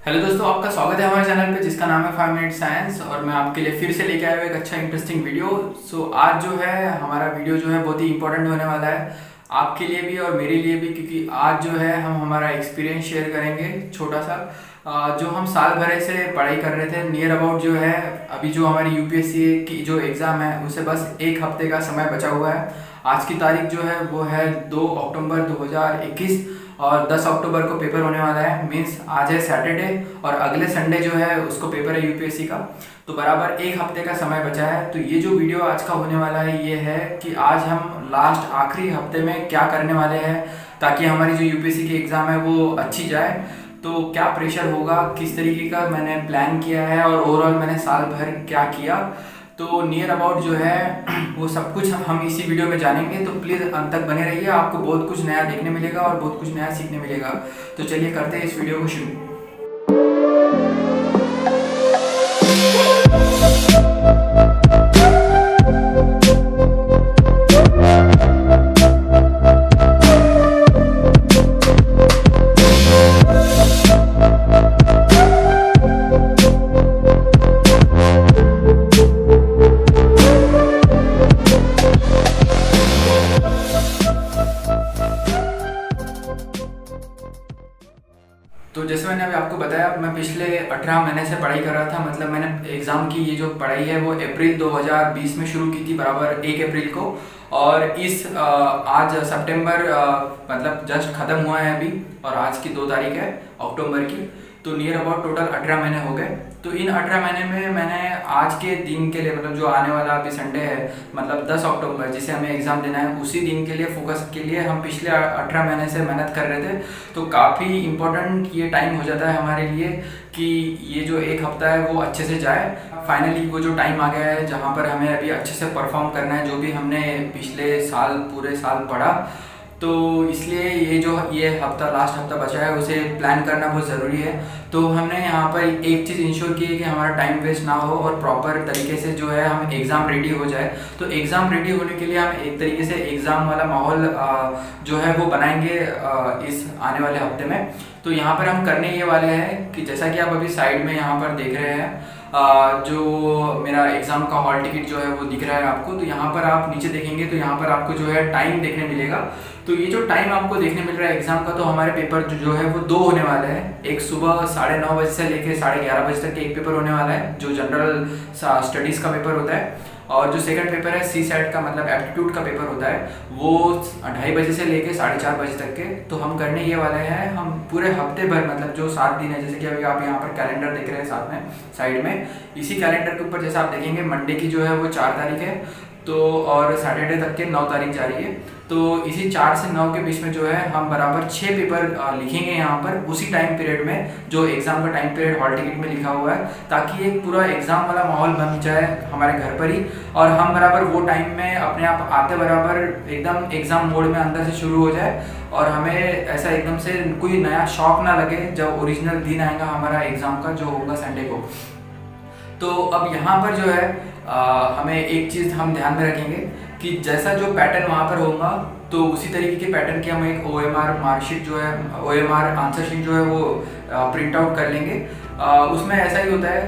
Hello दोस्तों, आपका स्वागत है हमारे चैनल पे जिसका नाम है 5 मिनट साइंस। और मैं आपके लिए फिर से लेके आया हूँ एक अच्छा इंटरेस्टिंग वीडियो। आज जो है हमारा वीडियो जो है बहुत ही इंपॉर्टेंट होने वाला है आपके लिए भी और मेरे लिए भी, क्योंकि आज जो है हम हमारा एक्सपीरियंस शेयर करेंगे छोटा सा। जो हम साल भर से पढ़ाई कर रहे थे, नियर अबाउट जो है अभी जो हमारी यूपीएससी की जो एग्ज़ाम है उसे बस एक हफ्ते का समय बचा हुआ है। आज की तारीख जो है वो है 2 अक्टूबर 2021 और 10 अक्टूबर को पेपर होने वाला है। मीन्स आज है सैटरडे और अगले संडे जो है उसको पेपर है यूपीएससी का। तो बराबर एक हफ्ते का समय बचा है। तो ये जो वीडियो आज का होने वाला है ये है कि आज हम लास्ट आखिरी हफ्ते में क्या करने वाले हैं ताकि हमारी जो यूपीएससी की एग्ज़ाम है वो अच्छी जाए। तो क्या प्रेशर होगा, किस तरीके का मैंने प्लान किया है और ओवरऑल मैंने साल भर क्या किया, तो नियर अबाउट जो है वो सब कुछ हम इसी वीडियो में जानेंगे। तो प्लीज़ अंत तक बने रहिए, आपको बहुत कुछ नया देखने मिलेगा और बहुत कुछ नया सीखने मिलेगा। तो चलिए करते हैं इस वीडियो को शुरू। तो जैसे मैंने अभी आपको बताया, मैं पिछले 18 महीने से पढ़ाई कर रहा था। मतलब मैंने एग्ज़ाम की ये जो पढ़ाई है वो अप्रैल 2020 में शुरू की थी, बराबर 1 अप्रैल को। और आज सितंबर मतलब जस्ट ख़त्म हुआ है अभी, और आज की 2 तारीख है अक्टूबर की। तो नियर अबाउट टोटल 18 महीने हो गए। तो इन 18 महीने में मैंने आज के दिन के लिए, मतलब जो आने वाला अभी संडे है, मतलब 10 अक्टूबर जिसे हमें एग्ज़ाम देना है, उसी दिन के लिए फोकस के लिए हम पिछले 18 महीने से मेहनत कर रहे थे। तो काफ़ी इम्पोर्टेंट ये टाइम हो जाता है हमारे लिए कि ये जो एक हफ्ता है वो अच्छे से जाए। फाइनली वो जो टाइम आ गया है जहाँ पर हमें अभी अच्छे से परफॉर्म करना है जो भी हमने पिछले साल पूरे साल पढ़ा। तो इसलिए ये हफ्ता, लास्ट हफ्ता बचा है, उसे प्लान करना बहुत ज़रूरी है। तो हमने यहाँ पर एक चीज़ इंश्योर की है कि हमारा टाइम वेस्ट ना हो और प्रॉपर तरीके से जो है हम एग्ज़ाम रेडी हो जाए। तो एग्ज़ाम रेडी होने के लिए हम एक तरीके से एग्ज़ाम वाला माहौल जो है वो बनाएंगे इस आने वाले हफ्ते में। तो यहाँ पर हम करने ये वाले हैं कि जैसा कि आप अभी साइड में यहाँ पर देख रहे हैं, जो मेरा एग्ज़ाम का हॉल टिकट जो है वो दिख रहा है आपको। तो यहाँ पर आप नीचे देखेंगे तो यहाँ पर आपको जो है टाइम देखने मिलेगा। तो ये जो टाइम आपको देखने मिल रहा है एग्ज़ाम का, तो हमारे पेपर जो है वो 2 होने वाले हैं। एक सुबह 9:30 बजे से लेकर 11:30 बजे तक एक पेपर होने वाला है जो जनरल स्टडीज़ का पेपर होता है। और जो सेकंड पेपर है सी सेट का, मतलब एप्टीट्यूड का पेपर होता है, वो 2:30 बजे से लेके 4:30 बजे तक के। तो हम करने ये वाले हैं, हम पूरे हफ्ते भर, मतलब जो 7 दिन है, जैसे कि अभी आप यहाँ पर कैलेंडर देख रहे हैं साथ में साइड में, इसी कैलेंडर के ऊपर जैसा आप देखेंगे मंडे की जो है वो 4 तारीख है, तो और सैटरडे तक के 9 तारीख जा रही है। तो इसी 4 से 9 के बीच में जो है हम बराबर 6 पेपर लिखेंगे यहाँ पर उसी टाइम पीरियड में जो एग्ज़ाम का टाइम पीरियड हॉल टिकट में लिखा हुआ है, ताकि एक पूरा एग्ज़ाम वाला माहौल बन जाए हमारे घर पर ही। और हम बराबर वो टाइम में अपने आप आते बराबर एकदम एग्ज़ाम मोड में अंदर से शुरू हो जाए और हमें ऐसा एकदम से कोई नया शौक ना लगे जब ओरिजिनल दिन आएगा हमारा एग्ज़ाम का जो होगा संडे को। तो अब यहाँ पर जो है हमें एक चीज़ हम ध्यान में रखेंगे कि जैसा जो पैटर्न वहाँ पर होगा तो उसी तरीके के पैटर्न की हम एक OMR मार्कशीट जो है, OMR आंसर शीट जो है वो प्रिंट आउट कर लेंगे। उसमें ऐसा ही होता है,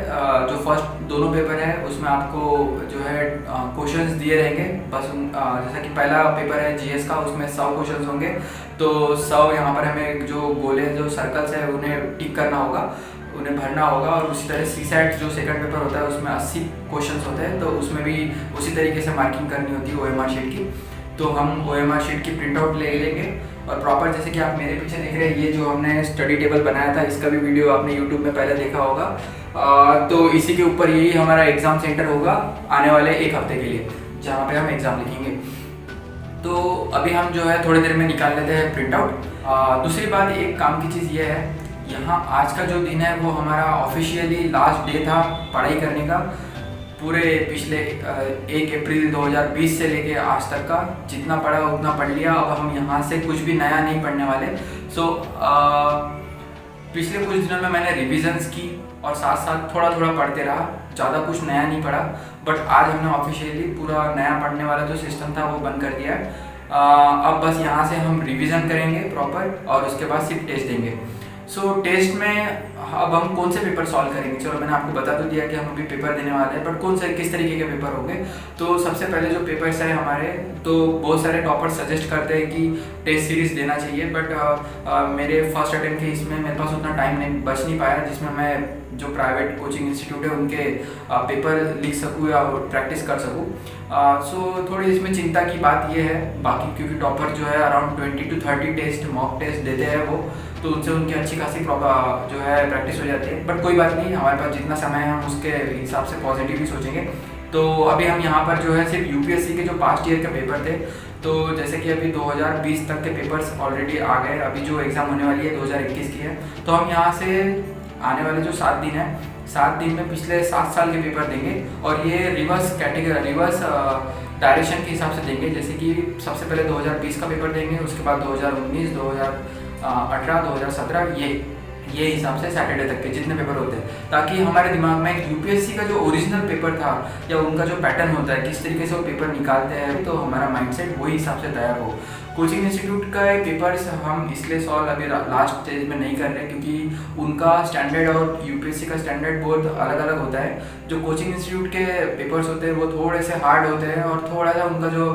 जो फर्स्ट दोनों पेपर है उसमें आपको जो है क्वेश्चंस दिए रहेंगे। बस जैसा कि पहला पेपर है GS का, उसमें 100 क्वेश्चंस होंगे। तो 100 यहाँ पर हमें जो गोले, जो सर्कल्स है उन्हें टिक करना होगा, उन्हें भरना होगा। और उसी तरह सी सेट जो सेकंड पेपर होता है उसमें 80 क्वेश्चंस होते हैं, तो उसमें भी उसी तरीके से मार्किंग करनी होती है OMR शीट की। तो हम OMR शीट की प्रिंट आउट ले लेंगे और प्रॉपर, जैसे कि आप मेरे पीछे देख रहे हैं, ये जो हमने स्टडी टेबल बनाया था इसका भी वीडियो आपने यूट्यूब में पहले देखा होगा। तो इसी के ऊपर यही हमारा एग्ज़ाम सेंटर होगा आने वाले एक हफ्ते के लिए, जहाँ पे हम एग्ज़ाम लिखेंगे। तो अभी हम जो है थोड़ी देर में निकाल लेते हैं प्रिंट आउट। दूसरी बात, एक काम की चीज़ ये है, यहाँ आज का जो दिन है वो हमारा ऑफिशियली लास्ट डे था पढ़ाई करने का। पूरे पिछले 1 अप्रैल 2020 से लेके आज तक का जितना पढ़ा उतना पढ़ लिया। अब हम यहाँ से कुछ भी नया नहीं पढ़ने वाले। पिछले कुछ दिनों में मैंने रिविजन्स की और साथ साथ थोड़ा थोड़ा पढ़ते रहा, ज़्यादा कुछ नया नहीं पढ़ा। बट आज हमने ऑफिशियली पूरा नया पढ़ने वाला जो सिस्टम था वो बंद कर दिया है। अब बस यहाँ से हम रिवीजन करेंगे प्रॉपर और उसके बाद सिर्फ टेस्ट देंगे। टेस्ट में अब हम कौन से पेपर सॉल्व करेंगे। चलो मैंने आपको बता तो दिया कि हम अभी पेपर देने वाले हैं, बट कौन से किस तरीके के पेपर होंगे। तो सबसे पहले जो पेपर्स है हमारे, तो बहुत सारे टॉपर्स सजेस्ट करते हैं कि टेस्ट सीरीज़ देना चाहिए, बट मेरे फर्स्ट अटेम्प्ट के इसमें मेरे पास उतना टाइम नहीं बच नहीं पाया जिसमें मैं जो प्राइवेट कोचिंग इंस्टीट्यूट है उनके पेपर लिख सकूँ या प्रैक्टिस कर सकूँ। सो थोड़ी इसमें चिंता की बात ये है, बाकी क्योंकि टॉपर जो है around 20 to 30 test mock test देते हैं वो, तो उनसे उनकी अच्छी खासी जो है प्रैक्टिस हो जाती है। बट कोई बात नहीं, हमारे पास जितना समय है हम उसके हिसाब से पॉजिटिव ही सोचेंगे। तो अभी हम यहाँ पर जो है सिर्फ यूपीएससी के जो पास्ट ईयर के पेपर थे, तो जैसे कि अभी 2020 तक के पेपर्स ऑलरेडी आ गए, अभी जो एग्ज़ाम होने वाली है 2021 की है। तो हम यहाँ से आने वाले जो 7 दिन है, 7 दिन में पिछले 7 साल के पेपर देंगे, और ये रिवर्स डायरेक्शन के हिसाब से देंगे। जैसे कि सबसे पहले 2020 का पेपर देंगे, उसके बाद 2019, 2018, 2017, ये हिसाब से सैटरडे तक के जितने पेपर होते हैं, ताकि हमारे दिमाग में यूपीएससी का जो ओरिजिनल पेपर था या उनका जो पैटर्न होता है, किस तरीके से वो पेपर निकालते हैं, तो हमारा माइंडसेट वही हिसाब से तैयार हो। कोचिंग इंस्टीट्यूट का पेपर्स हम इसलिए सॉल्व अभी लास्ट स्टेज में नहीं कर रहे क्योंकि उनका स्टैंडर्ड और यूपीएससी का स्टैंडर्ड बहुत अलग अलग होता है। जो कोचिंग इंस्टीट्यूट के पेपर्स होते हैं वो थोड़े से हार्ड होते हैं, और थोड़ा सा उनका जो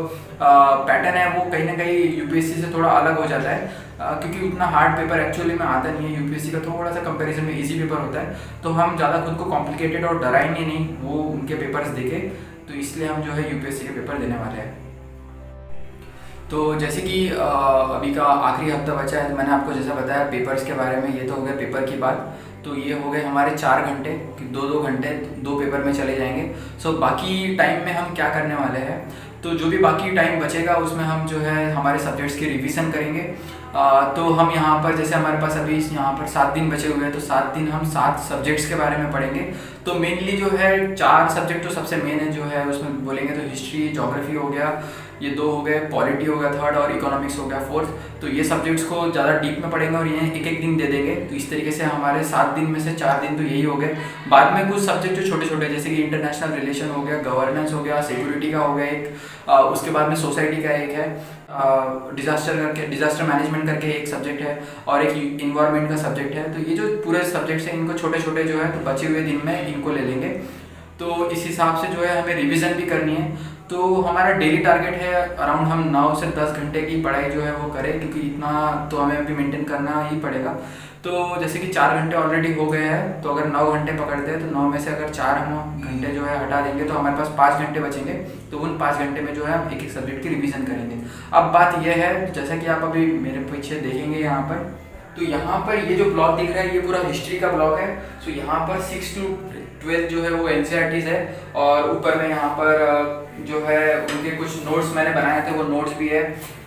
पैटर्न है वो कहीं ना कहीं यूपीएससी से थोड़ा अलग हो जाता है, क्योंकि उतना हार्ड पेपर एक्चुअली में आता नहीं है। यूपीएससी का थोड़ा सा कंपैरिजन में इजी पेपर होता है, तो हम ज़्यादा खुद को कॉम्प्लिकेटेड और डराएंगे नहीं वो उनके पेपर्स देखे, तो इसलिए हम जो है यूपीएससी के पेपर देने वाले हैं। तो जैसे कि अभी का आखिरी हफ्ता बचा है, मैंने आपको जैसा बताया पेपर्स के बारे में, ये तो हो गया पेपर की बात। तो ये हो गए हमारे 4 घंटे कि 2-2 घंटे 2 पेपर में चले जाएंगे। सो बाकी टाइम में हम क्या करने वाले हैं, तो जो भी बाकी टाइम बचेगा उसमें हम जो है हमारे सब्जेक्ट्स की रिवीजन करेंगे। तो हम यहाँ पर जैसे हमारे पास अभी यहाँ पर 7 दिन बचे हुए हैं, तो 7 दिन हम 7 सब्जेक्ट्स के बारे में पढ़ेंगे। तो मेनली जो है 4 सब्जेक्ट तो सबसे मेन है जो है उसमें बोलेंगे, तो हिस्ट्री, ज्योग्राफी हो गया, ये 2 हो गए, पॉलिटी हो गया 3rd, और इकोनॉमिक्स हो गया 4th। तो ये सब्जेक्ट्स को ज़्यादा डीप में पढ़ेंगे और ये एक दिन दे देंगे। तो इस तरीके से हमारे 7 दिन में से 4 दिन तो यही हो गए। बाद में कुछ सब्जेक्ट जो छोटे छोटे जैसे कि इंटरनेशनल रिलेशन हो गया, गवर्नेंस हो गया, सिक्योरिटी का हो गया एक, उसके बाद में सोसाइटी का एक है, डिजास्टर मैनेजमेंट करके एक सब्जेक्ट है, और एक इन्वायरमेंट का सब्जेक्ट है। तो ये जो पूरे सब्जेक्ट्स हैं इनको छोटे छोटे जो है तो बचे हुए दिन में इनको ले लेंगे। तो इस हिसाब से जो है हमें रिवीजन भी करनी है। तो हमारा डेली टारगेट है अराउंड हम 9 से 10 घंटे की पढ़ाई जो है वो करें, क्योंकि इतना तो हमें अभी मेंटेन करना ही पड़ेगा। तो जैसे कि 4 घंटे ऑलरेडी हो गए हैं, तो अगर 9 घंटे पकड़ते हैं तो 9 में से अगर 4 हम घंटे जो है हटा देंगे तो हमारे पास 5 घंटे बचेंगे। तो उन 5 घंटे में जो है हम एक एक सब्जेक्ट की रिवीजन करेंगे। अब बात यह है, जैसा कि आप अभी मेरे पीछे देखेंगे यहाँ पर, तो यहाँ पर ये जो ब्लॉक दिख रहा है ये पूरा हिस्ट्री का ब्लॉक है। तो यहाँ पर 6 to 12 जो है वो एनसीईआरटीज़ है, और ऊपर में यहाँ पर जो है उनके कुछ नोट्स मैंने बनाए थे वो नोट्स भी है।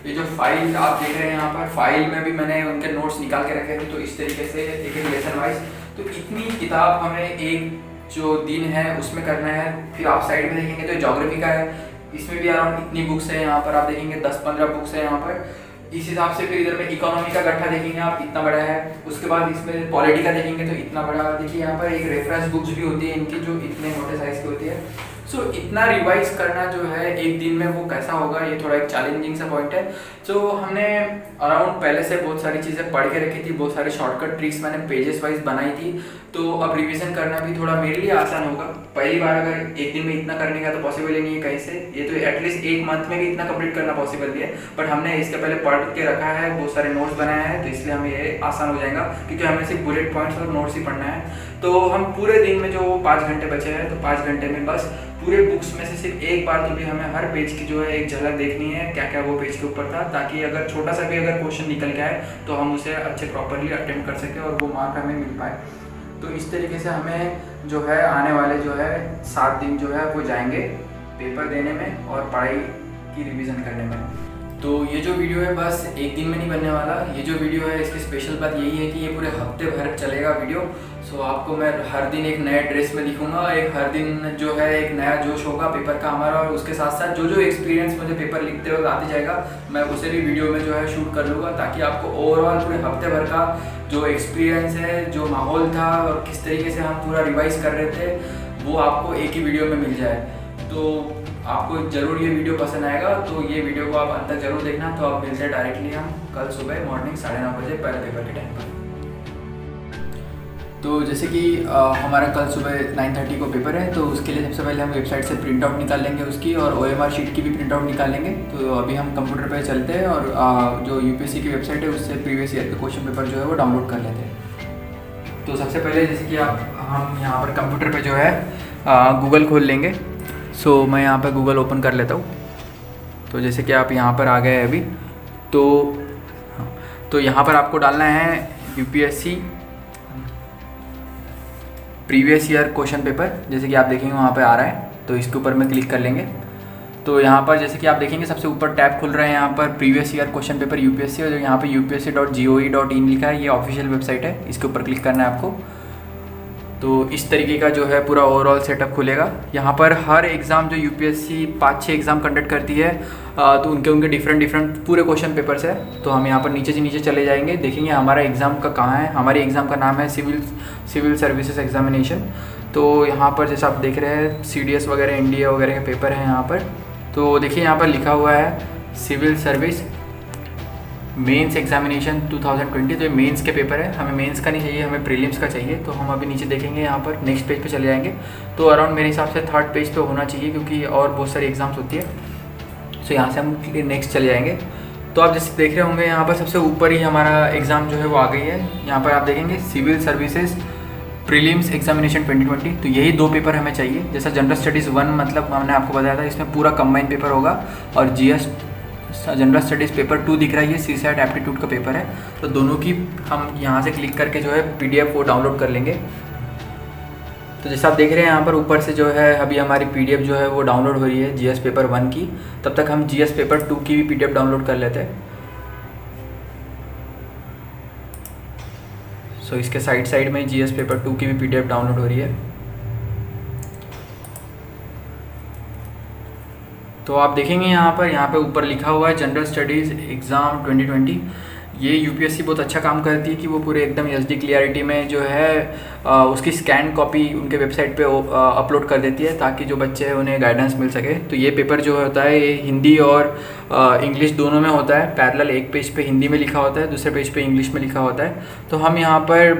ये जो फाइल आप देख रहे हैं यहाँ पर, फाइल में भी मैंने उनके नोट्स निकाल के रखे थे। तो इस तरीके से एक एक लेसन वाइज, तो इतनी किताब हमें एक जो दिन है उसमें करना है। फिर आप साइड में देखेंगे तो ज्योग्राफी का है, इसमें भी अराउंड इतनी बुक्स है। यहाँ पर आप देखेंगे 10-15 बुक्स है यहाँ पर। इस हिसाब से फिर इधर में इकोनॉमी का गट्ठा देखेंगे आप, इतना बड़ा है। उसके बाद इसमें पॉलिटी का देखेंगे तो इतना बड़ा। देखिए यहाँ पर एक रेफरेंस बुक्स भी होती है इनकी, जो इतने मोटे साइज की होती है। सो इतना रिवाइज करना जो है एक दिन में वो कैसा होगा, ये थोड़ा एक चैलेंजिंग सा पॉइंट है। सो हमने अराउंड पहले से बहुत सारी चीज़ें पढ़ के रखी थी, बहुत सारे शॉर्टकट ट्रिक्स मैंने पेजेस वाइज बनाई थी। तो अब रिवीजन करना भी थोड़ा मेरे लिए आसान होगा। पहली बार अगर एक दिन में इतना करने का तो पॉसिबल ही नहीं है कहीं से, ये तो एटलीस्ट 1 मंथ में भी इतना कंप्लीट करना पॉसिबल भी है। बट हमने इसके पहले पढ़ के रखा है, बहुत सारे नोट्स बनाए हैं, तो इसलिए हमें ये आसान हो जाएगा, क्योंकि हमें सिर्फ बुलेट पॉइंट्स और नोट्स ही पढ़ना है। तो हम पूरे दिन में जो 5 घंटे बचे हैं, तो 5 घंटे में बस पूरे बुक्स में से सिर्फ एक बार तो भी हमें हर पेज की जो है एक झलक देखनी है, क्या क्या वो पेज के ऊपर था, ताकि अगर छोटा सा भी अगर क्वेश्चन निकल के आए तो हम उसे अच्छे प्रॉपरली अटेम्प्ट कर सकें और वो मार्क हमें मिल पाए। तो इस तरीके से हमें जो है आने वाले जो है 7 दिन जो है वो जाएंगे पेपर देने में और पढ़ाई की रिवीजन करने में। तो ये जो वीडियो है बस एक दिन में नहीं बनने वाला। ये जो वीडियो है इसकी स्पेशल बात यही है कि ये पूरे हफ्ते भर चलेगा वीडियो। सो आपको मैं हर दिन एक नए ड्रेस में दिखूंगा, एक हर दिन जो है एक नया जोश होगा पेपर का हमारा, और उसके साथ साथ जो जो एक्सपीरियंस मुझे पेपर लिखते वक्त आती जाएगा मैं उसे भी वीडियो में जो है शूट कर लूँगा, ताकि आपको ओवरऑल पूरे हफ्ते भर का जो एक्सपीरियंस है, जो माहौल था और किस तरीके से हम पूरा रिवाइज कर रहे थे, वो आपको एक ही वीडियो में मिल जाए। तो आपको ज़रूर ये वीडियो पसंद आएगा, तो ये वीडियो को आप अंत तक जरूर देखना। तो आप मिलते हैं डायरेक्टली हम कल सुबह मॉर्निंग 9:30 बजे पहले पेपर के टाइम पर। तो जैसे कि हमारा कल सुबह 9:30 को पेपर है, तो उसके लिए सबसे पहले हम वेबसाइट से प्रिंट आउट निकाल लेंगे उसकी, और OMR शीट की भी प्रिंट आउट निकाल लेंगे। तो अभी हम कंप्यूटर पे चलते हैं और जो UPSC की वेबसाइट है उससे प्रीवियस ईयर के क्वेश्चन पेपर जो है वो डाउनलोड कर लेते हैं। तो सबसे पहले जैसे कि हम यहाँ पर कंप्यूटर पर जो है गूगल खोल लेंगे। सो मैं यहाँ पर गूगल ओपन कर लेता हूँ। तो जैसे कि आप यहाँ पर आ गए अभी, तो यहाँ पर आपको डालना है UPSC previous year question paper. जैसे कि आप देखेंगे वहाँ पे आ रहा है, तो इसके ऊपर में क्लिक कर लेंगे। तो यहाँ पर जैसे कि आप देखेंगे सबसे ऊपर टैब खुल रहा है यहाँ पर previous year question paper UPSC, और यहाँ पे upsc.gov.in लिखा है, ये ऑफिशियल वेबसाइट है, इसके ऊपर क्लिक करना है आपको। तो इस तरीके का जो है पूरा ओवरऑल सेटअप खुलेगा। यहाँ पर हर एग्ज़ाम जो UPSC 5-6 एग्ज़ाम कंडक्ट करती है, तो उनके डिफरेंट पूरे क्वेश्चन पेपर्स है। तो हम यहाँ पर नीचे से नीचे चले जाएंगे, देखेंगे हमारा एग्ज़ाम का कहाँ है। हमारे एग्ज़ाम का नाम है सिविल सर्विसेज एग्जामिनेशन। तो यहाँ पर जैसा आप देख रहे हैं CDS वगैरह NDA वगैरह के पेपर हैं यहाँ पर। तो देखिए यहाँ पर लिखा हुआ है सिविल सर्विस मेंस एग्जामिनेशन 2020। तो ये मेंस के पेपर है, हमें मेंस का नहीं चाहिए, हमें प्रीलिम्स का चाहिए। तो हम अभी नीचे देखेंगे, यहाँ पर नेक्स्ट पेज पे चले जाएंगे। तो अराउंड मेरे हिसाब से 3rd पेज पे होना चाहिए, क्योंकि और बहुत सारी एग्जाम्स होती है। सो यहाँ से हम नेक्स्ट चले जाएंगे। तो आप जैसे देख रहे होंगे यहाँ पर सबसे ऊपर ही हमारा एग्ज़ाम जो है वो आ गई है। यहाँ पर आप देखेंगे सिविल सर्विसेज प्रीलिम्स एग्जामिनेशन 2020। तो यही 2 पेपर हमें चाहिए। जैसा जनरल स्टडीज़ 1, मतलब हमने आपको बताया था, इसमें पूरा कंबाइंड पेपर होगा, और GS जनरल स्टडीज़ पेपर 2 दिख रहा है, ये CSAT एप्टीट्यूड का पेपर है। तो दोनों की हम यहाँ से क्लिक करके जो है PDF वो डाउनलोड कर लेंगे। तो जैसा आप देख रहे हैं यहाँ पर ऊपर से जो है अभी हमारी PDF जो है वो डाउनलोड हो रही है GS पेपर 1 की। तब तक हम GS पेपर 2 की भी PDF डाउनलोड कर लेते हैं। सो इसके साइड में GS पेपर 2 की भी PDF डाउनलोड हो रही है। तो आप देखेंगे यहाँ पे ऊपर लिखा हुआ है जनरल स्टडीज़ एग्ज़ाम 2020। ये UPSC बहुत अच्छा काम करती है कि वो पूरे एकदम HD क्लियरिटी में जो है उसकी स्कैन कॉपी उनके वेबसाइट पे अपलोड कर देती है, ताकि जो बच्चे हैं उन्हें गाइडेंस मिल सके। तो ये पेपर जो होता है ये हिंदी और इंग्लिश दोनों में होता है। पैरेलल एक पेज पे हिंदी में लिखा होता है, दूसरे पेज पे इंग्लिश में लिखा होता है। तो हम यहाँ पर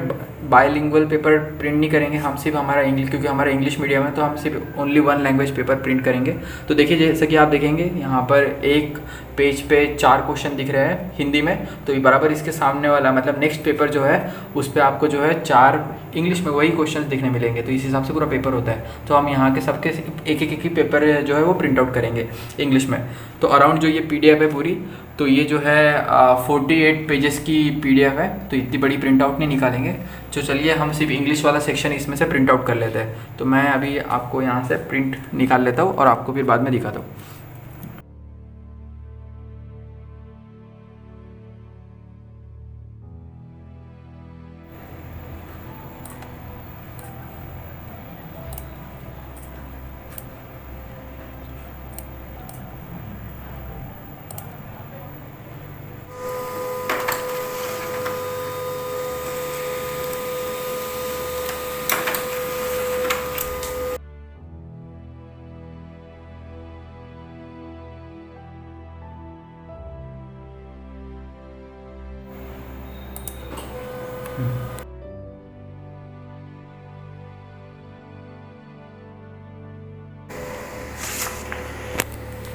बायलिंगुअल पेपर प्रिंट नहीं करेंगे, हम सिर्फ हमारा इंग्लिश, क्योंकि हमारा इंग्लिश मीडियम है, तो हम सिर्फ ओनली 1 लैंग्वेज पेपर प्रिंट करेंगे। तो देखिए जैसे कि आप देखेंगे यहाँ पर एक पेज पे 4 क्वेश्चन दिख रहे हैं हिंदी में। तो बराबर इसके सामने वाला मतलब नेक्स्ट पेपर जो है उस पर आपको जो है 4 इंग्लिश में वही क्वेश्चन दिखने मिलेंगे। तो इस हिसाब से पूरा पेपर होता है। तो हम यहाँ के सबके एक ही पेपर जो है वो प्रिंट आउट करेंगे इंग्लिश में। तो अराउंड जो ये PDF है पूरी, तो ये जो है 48 पेजेस की PDF है। तो इतनी बड़ी प्रिंट आउट नहीं निकालेंगे। तो चलिए हम सिर्फ इंग्लिश वाला सेक्शन इसमें से प्रिंट आउट कर लेते हैं। तो मैं अभी आपको यहाँ से प्रिंट निकाल लेता हूँ और आपको फिर बाद में दिखाता हूँ।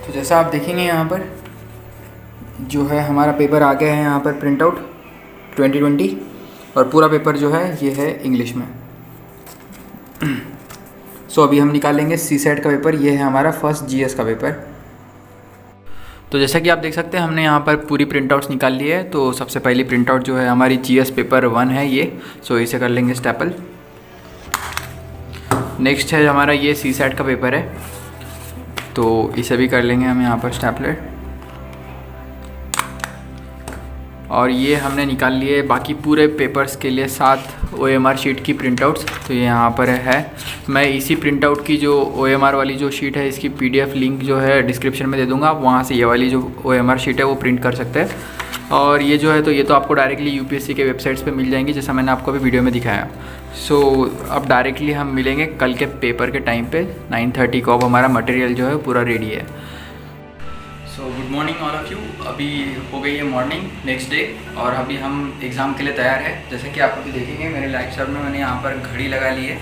तो जैसा आप देखेंगे यहाँ पर जो है हमारा पेपर आ गया है यहाँ पर प्रिंट आउट 2020, और पूरा पेपर जो है ये है इंग्लिश में। सो अभी हम निकालेंगे CSAT का पेपर। ये है हमारा फर्स्ट GS का पेपर। तो जैसा कि आप देख सकते हैं हमने यहाँ पर पूरी प्रिंट आउट्स निकाल ली है। तो सबसे पहली प्रिंट आउट जो है हमारी GS पेपर 1 है ये। सो इसे कर लेंगे स्टेपल। नेक्स्ट है हमारा ये CSAT का पेपर है, तो इसे भी कर लेंगे हम यहाँ पर स्टेपलर। और ये हमने निकाल लिए बाकी पूरे पेपर्स के लिए 7 OMR शीट की प्रिंट आउट्स। तो ये यहाँ पर है। मैं इसी प्रिंट आउट की जो OMR वाली जो शीट है इसकी PDF लिंक जो है डिस्क्रिप्शन में दे दूँगा, आप वहाँ से ये वाली जो OMR शीट है वो प्रिंट कर सकते हैं। और ये जो है तो ये तो आपको डायरेक्टली UPSC के वेबसाइट्स पे मिल जाएंगी, जैसा मैंने आपको अभी वीडियो में दिखाया। सो अब डायरेक्टली हम मिलेंगे कल के पेपर के टाइम पे 9:30 को। अब हमारा मटेरियल जो है पूरा रेडी है। So good morning all of you. अभी हो गई है मॉर्निंग नेक्स्ट डे और अभी हम एग्ज़ाम के लिए तैयार है। जैसे कि आप अभी देखेंगे मेरे लैपटॉप में मैंने यहाँ पर घड़ी लगा ली है।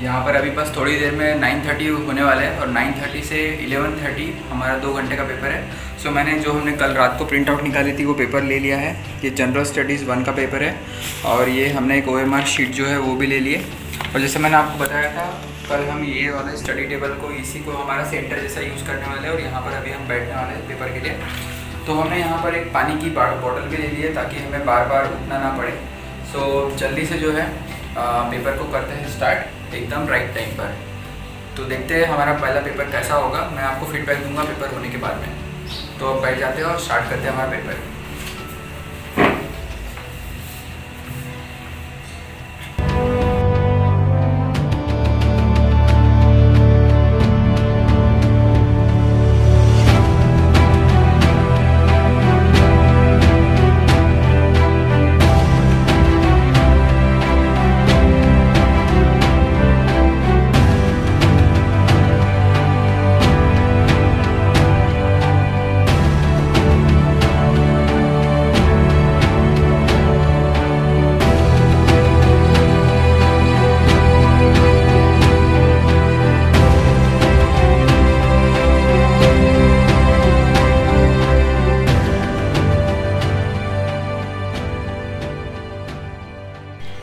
यहाँ पर अभी बस थोड़ी देर में 9:30 होने वाला है और 9:30 से 11:30 हमारा 2 घंटे का पेपर है। सो मैंने जो हमने कल रात को प्रिंट आउट निकाली थी वो पेपर ले लिया है। ये जनरल स्टडीज़ 1 का पेपर है और ये हमने एक OMR शीट जो है वो भी ले लिए। और जैसे मैंने आपको बताया था कल हम ये वाला स्टडी टेबल को इसी को हमारा सेंटर जैसा यूज़ करने वाले हैं और यहाँ पर अभी हम बैठने वाले हैं पेपर के लिए। तो हमने यहाँ पर एक पानी की बॉटल भी ले ली है ताकि हमें बार बार उठना ना पड़े। सो जल्दी से जो है पेपर को करते हैं स्टार्ट एकदम राइट टाइम पर। तो देखते हैं हमारा पहला पेपर कैसा होगा, मैं आपको फीडबैक दूंगा पेपर होने के बाद में। तो अब बैठ जाते हैं और स्टार्ट करते हैं हमारा पेपर।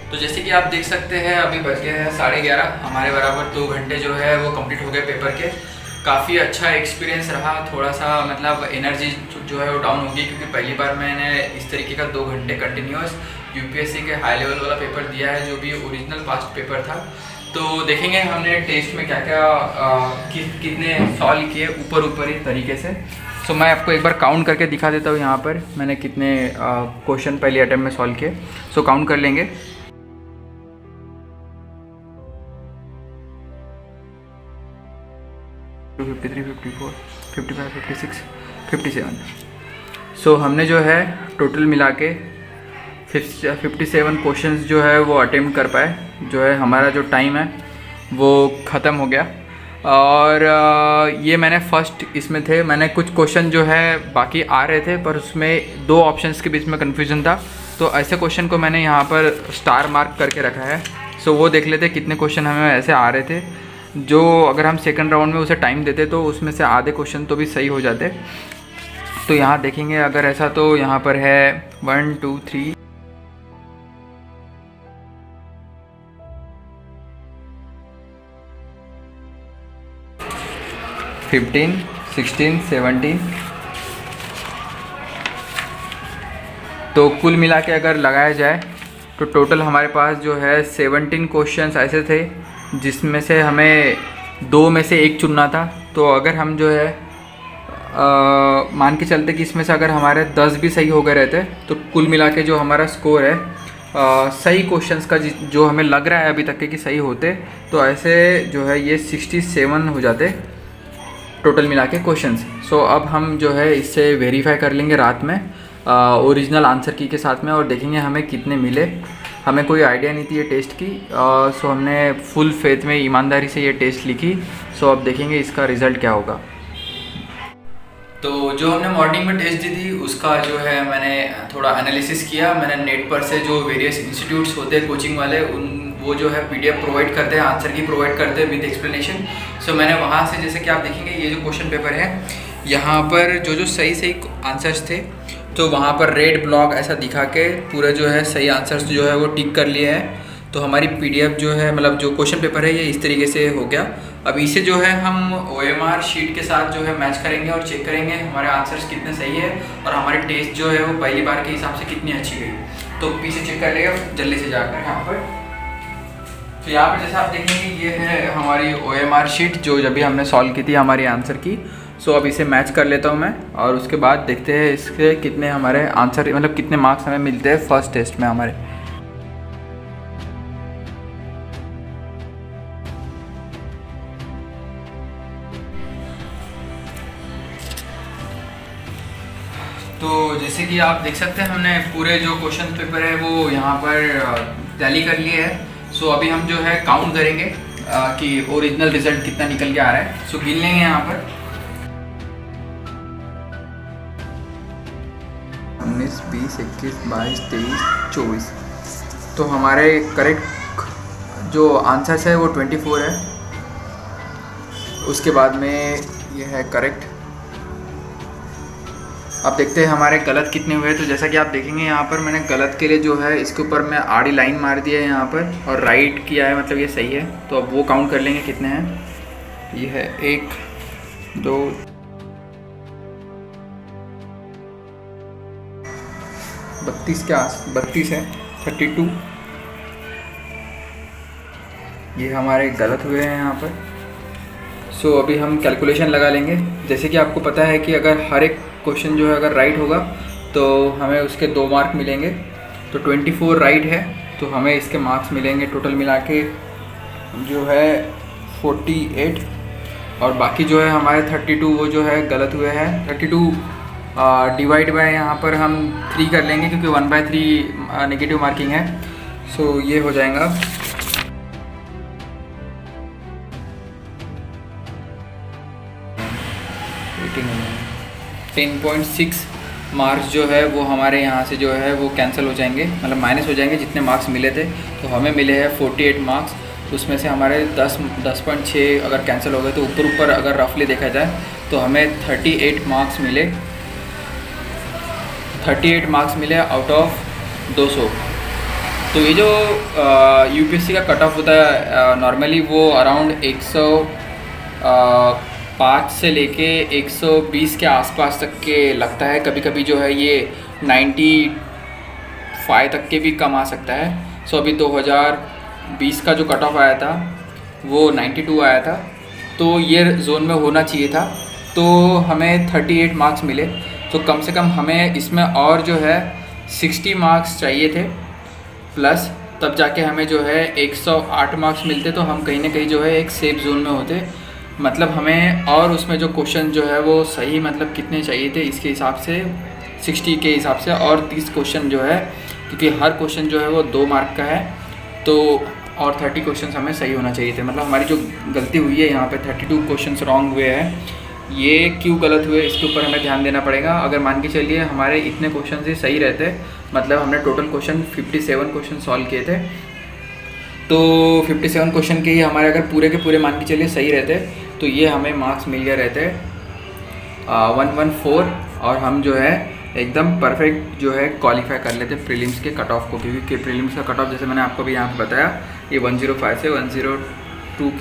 तो जैसे कि आप देख सकते हैं अभी बज गए हैं 11:30, हमारे बराबर 2 घंटे जो है वो कंप्लीट हो गए पेपर के। काफ़ी अच्छा एक्सपीरियंस रहा। थोड़ा सा मतलब एनर्जी जो है वो डाउन हो गई क्योंकि पहली बार मैंने इस तरीके का 2 घंटे कंटिन्यूस UPSC के हाई लेवल वाला पेपर दिया है जो भी ओरिजिनल पास्ट पेपर था। तो देखेंगे हमने टेस्ट में क्या क्या कितने सॉल्व किए ऊपर ही तरीके से। सो मैं आपको एक बार काउंट करके दिखा देता हूँ यहाँ पर मैंने कितने क्वेश्चन पहले अटेम्प्ट में सॉल्व किए। सो काउंट कर लेंगे। 53, 54, 55, 56, 57। सो हमने जो है टोटल मिला के 57 क्वेश्चंस जो है वो अटेम्प्ट कर पाए। जो है हमारा जो टाइम है वो ख़त्म हो गया। और ये मैंने फर्स्ट इसमें थे, मैंने कुछ क्वेश्चन जो है बाकी आ रहे थे पर उसमें 2 ऑप्शंस के बीच में कन्फ्यूज़न था। तो ऐसे क्वेश्चन को मैंने यहाँ पर स्टार मार्क करके रखा है। सो वो देख लेते कितने क्वेश्चन हमें ऐसे आ रहे थे जो अगर हम सेकंड राउंड में उसे टाइम देते तो उसमें से आधे क्वेश्चन तो भी सही हो जाते। तो यहाँ देखेंगे अगर ऐसा तो यहाँ पर है 1 2 3 15 16 17। तो कुल मिला के अगर लगाया जाए तो टोटल हमारे पास जो है 17 क्वेश्चंस ऐसे थे जिसमें से हमें 2 में से 1 चुनना था। तो अगर हम जो है मान के चलते कि इसमें से अगर हमारे 10 भी सही हो गए रहते तो कुल मिला के जो हमारा स्कोर है सही क्वेश्चंस का जो हमें लग रहा है अभी तक के कि सही होते तो ऐसे जो है ये 67 हो जाते टोटल मिला के क्वेश्चंस। सो अब हम जो है इससे वेरीफाई कर लेंगे रात में ओरिजिनल आंसर की के साथ में और देखेंगे हमें कितने मिले। हमें कोई आइडिया नहीं थी ये टेस्ट की। सो हमने फुल फेथ में ईमानदारी से ये टेस्ट लिखी। सो अब देखेंगे इसका रिज़ल्ट क्या होगा। तो जो हमने मॉर्निंग में टेस्ट दी थी उसका जो है मैंने थोड़ा एनालिसिस किया। मैंने नेट पर से जो वेरियस इंस्टीट्यूट्स होते हैं कोचिंग वाले वो जो है PDF प्रोवाइड करते हैं, आंसर की प्रोवाइड करते हैं विद एक्सप्लेनेशन। सो मैंने वहाँ से जैसे कि आप देखेंगे ये जो क्वेश्चन पेपर है यहाँ पर जो सही आंसर्स थे तो वहाँ पर रेड ब्लॉक ऐसा दिखा के पूरा जो है सही आंसर्स जो है वो टिक कर लिए हैं। तो हमारी PDF जो है मतलब जो क्वेश्चन पेपर है ये इस तरीके से हो गया। अब इसे जो है हम OMR शीट के साथ जो है मैच करेंगे और चेक करेंगे हमारे आंसर्स कितने सही है और हमारी टेस्ट जो है वो पहली बार के हिसाब से कितनी अच्छी गई। तो पीछे चेक कर लेगा जल्दी से जाकर यहाँ पर। तो यहाँ पर जैसे आप देखेंगे ये है हमारी OMR शीट जो जब भी हमने सॉल्व की थी हमारी आंसर की। सो अब इसे मैच कर लेता हूँ मैं और उसके बाद देखते हैं इसके कितने हमारे आंसर मतलब कितने मार्क्स हमें मिलते हैं फर्स्ट टेस्ट में हमारे। तो जैसे कि आप देख सकते हैं हमने पूरे जो क्वेश्चन पेपर है वो यहाँ पर टैली कर लिए है। सो अभी हम जो है काउंट करेंगे कि ओरिजिनल रिजल्ट कितना निकल के आ रहा है। सो गिन लेंगे यहाँ पर। 20, 21, 22, 23, 24। तो हमारे करेक्ट जो आंसर्स है वो 24 है। उसके बाद में ये है करेक्ट। अब देखते हैं हमारे गलत कितने हुए। तो जैसा कि आप देखेंगे यहाँ पर मैंने गलत के लिए जो है इसके ऊपर मैं आड़ी लाइन मार दिया है यहाँ पर, और राइट किया है, मतलब ये सही है। तो अब वो काउंट कर लेंगे कितने हैं। ये है 1, 2, 32 के आस 32 है, 32। ये हमारे गलत हुए हैं यहाँ पर। सो अभी हम कैलकुलेशन लगा लेंगे। जैसे कि आपको पता है कि अगर हर एक क्वेश्चन जो है अगर राइट होगा तो हमें उसके 2 मार्क मिलेंगे। तो 24 राइट है तो हमें इसके मार्क्स मिलेंगे टोटल मिला के जो है 48, और बाकी जो है हमारे 32 वो जो है गलत हुए हैं। 32 डिवाइड बाय यहाँ पर हम 3 कर लेंगे क्योंकि 1/3 नेगेटिव मार्किंग है। सो ये हो जाएगा 10.6 मार्क्स जो है वो हमारे यहाँ से जो है वो कैंसिल हो जाएंगे, मतलब माइनस हो जाएंगे जितने मार्क्स मिले थे। तो हमें मिले हैं 48 मार्क्स। उसमें से हमारे 10.6 अगर कैंसिल हो गए तो ऊपर अगर रफली देखा जाए तो हमें 38 मार्क्स मिले। 38 मार्क्स मिले आउट ऑफ 200। तो ये जो यूपीएससी का कट ऑफ होता है नॉर्मली वो अराउंड 105 से लेके 120 के आसपास तक के लगता है। कभी कभी जो है ये 95 तक के भी कम आ सकता है। सो अभी 2020 का जो कट ऑफ आया था वो 92 आया था, तो ये जोन में होना चाहिए था। तो हमें 38 मार्क्स मिले। तो कम से कम हमें इसमें और जो है 60 मार्क्स चाहिए थे प्लस, तब जाके हमें जो है 108 मार्क्स मिलते। तो हम कहीं ना कहीं जो है एक सेफ जोन में होते। मतलब हमें और उसमें जो क्वेश्चन जो है वो सही मतलब कितने चाहिए थे इसके हिसाब से 60 के हिसाब से, और 30 क्वेश्चन जो है क्योंकि हर क्वेश्चन जो है वो 2 मार्क का है तो और 30 क्वेश्चन हमें सही होना चाहिए थे। मतलब हमारी जो गलती हुई है यहाँ पे 32 क्वेश्चन रॉन्ग हुए हैं। ये क्यों गलत हुए इसके ऊपर हमें ध्यान देना पड़ेगा। अगर मान के चलिए हमारे इतने क्वेश्चन ही सही रहते, मतलब हमने टोटल क्वेश्चन 57 क्वेश्चन सॉल्व किए थे, तो 57 क्वेश्चन के ही हमारे अगर पूरे के पूरे मान के चलिए सही रहते तो ये हमें मार्क्स मिल गए रहते 114, और हम जो है एकदम परफेक्ट जो है क्वालिफाई कर लेते प्रीलिम्स के कट ऑफ को। क्योंकि प्रीलिम्स का कट ऑफ जैसे मैंने आपको भी यहाँ पे बताया ये 105 से 120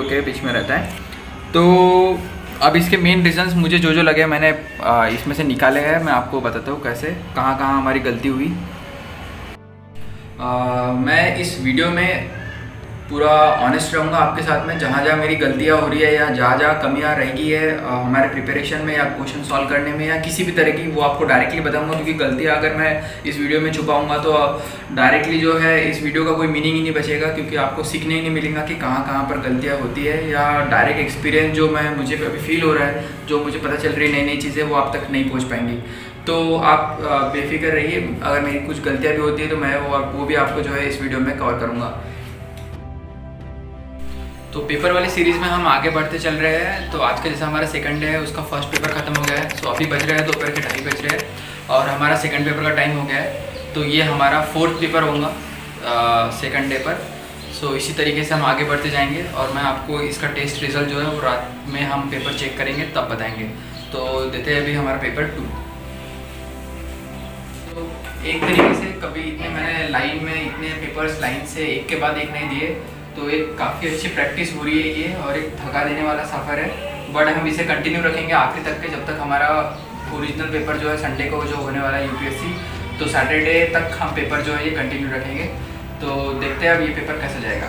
के बीच में रहता है। तो अब इसके मेन रीजंस मुझे जो लगे मैंने इसमें से निकाले हैं, मैं आपको बताता हूँ कैसे कहाँ कहाँ हमारी गलती हुई। मैं इस वीडियो में पूरा ऑनेस्ट रहूँगा आपके साथ में। जहाँ जहाँ मेरी गलतियाँ हो रही है या जहाँ जहाँ कमियाँ रह गई है हमारे प्रिपरेशन में या क्वेश्चन सॉल्व करने में या किसी भी तरह की, वो आपको डायरेक्टली बताऊँगा। क्योंकि गलतियाँ अगर मैं इस वीडियो में छुपाऊँगा तो डायरेक्टली जो है इस वीडियो का कोई मीनिंग ही नहीं बचेगा, क्योंकि आपको सीखने ही नहीं मिलेगा कि कहाँ कहाँ पर गलतियाँ होती है, या डायरेक्ट एक्सपीरियंस जो मुझे अभी फील हो रहा है, जो मुझे पता चल रही नई नई चीज़ें वो आप तक नहीं पहुँच पाएंगी। तो आप बेफिक्र रहिए, अगर मेरी कुछ गलतियाँ भी होती है तो मैं वो भी आपको जो है इस वीडियो में कवर करूँगा। तो पेपर वाली सीरीज़ में हम आगे बढ़ते चल रहे हैं। तो आज का जैसा हमारा सेकंड डे है उसका फर्स्ट पेपर खत्म हो गया है। सो अभी बज रहे हैं दोपहर के 2:30 बज रहे हैं और हमारा सेकंड पेपर का टाइम हो गया है। तो ये हमारा 4th पेपर होगा सेकंड डे पर। सो इसी तरीके से हम आगे बढ़ते जाएंगे और मैं आपको इसका टेस्ट रिज़ल्ट जो है वो रात में हम पेपर चेक करेंगे तब बताएँगे। तो देते हैं अभी हमारा पेपर 2। तो एक तरीके से कभी इतने मैंने लाइन में इतने पेपर्स लाइन से एक के बाद एक नहीं दिए, तो एक काफ़ी अच्छी प्रैक्टिस हो रही है ये, और एक थका देने वाला सफ़र है। बट हम इसे कंटिन्यू रखेंगे आखिर तक के, जब तक हमारा ओरिजिनल पेपर जो है संडे को जो होने वाला है यूपीएससी, तो सैटरडे तक हम पेपर जो है ये कंटिन्यू रखेंगे। तो देखते हैं अब ये पेपर कैसे जाएगा।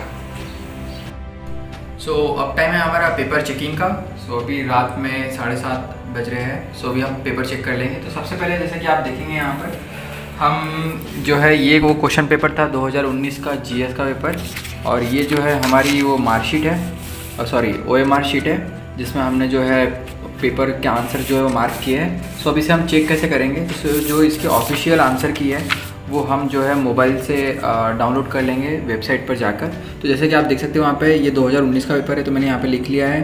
सो अब टाइम है हमारा पेपर चेकिंग का। सो अभी रात में 7:30 बज रहे हैं। सो अभी हम पेपर चेक कर लेंगे। तो सबसे पहले जैसे कि आप देखेंगे यहाँ पर हम जो है ये वो क्वेश्चन पेपर था 2019 का जीएस का पेपर, और ये जो है हमारी वो मार्कशीट है, सॉरी OMR शीट है, जिसमें हमने जो है पेपर के आंसर जो है वो मार्क किए हैं। सो अब इसे हम चेक कैसे करेंगे, तो जो इसके ऑफिशियल आंसर की है वो हम जो है मोबाइल से डाउनलोड कर लेंगे वेबसाइट पर जाकर। तो जैसे कि आप देख सकते हो वहाँ पे ये 2019 का पेपर है, तो मैंने यहाँ पे लिख लिया है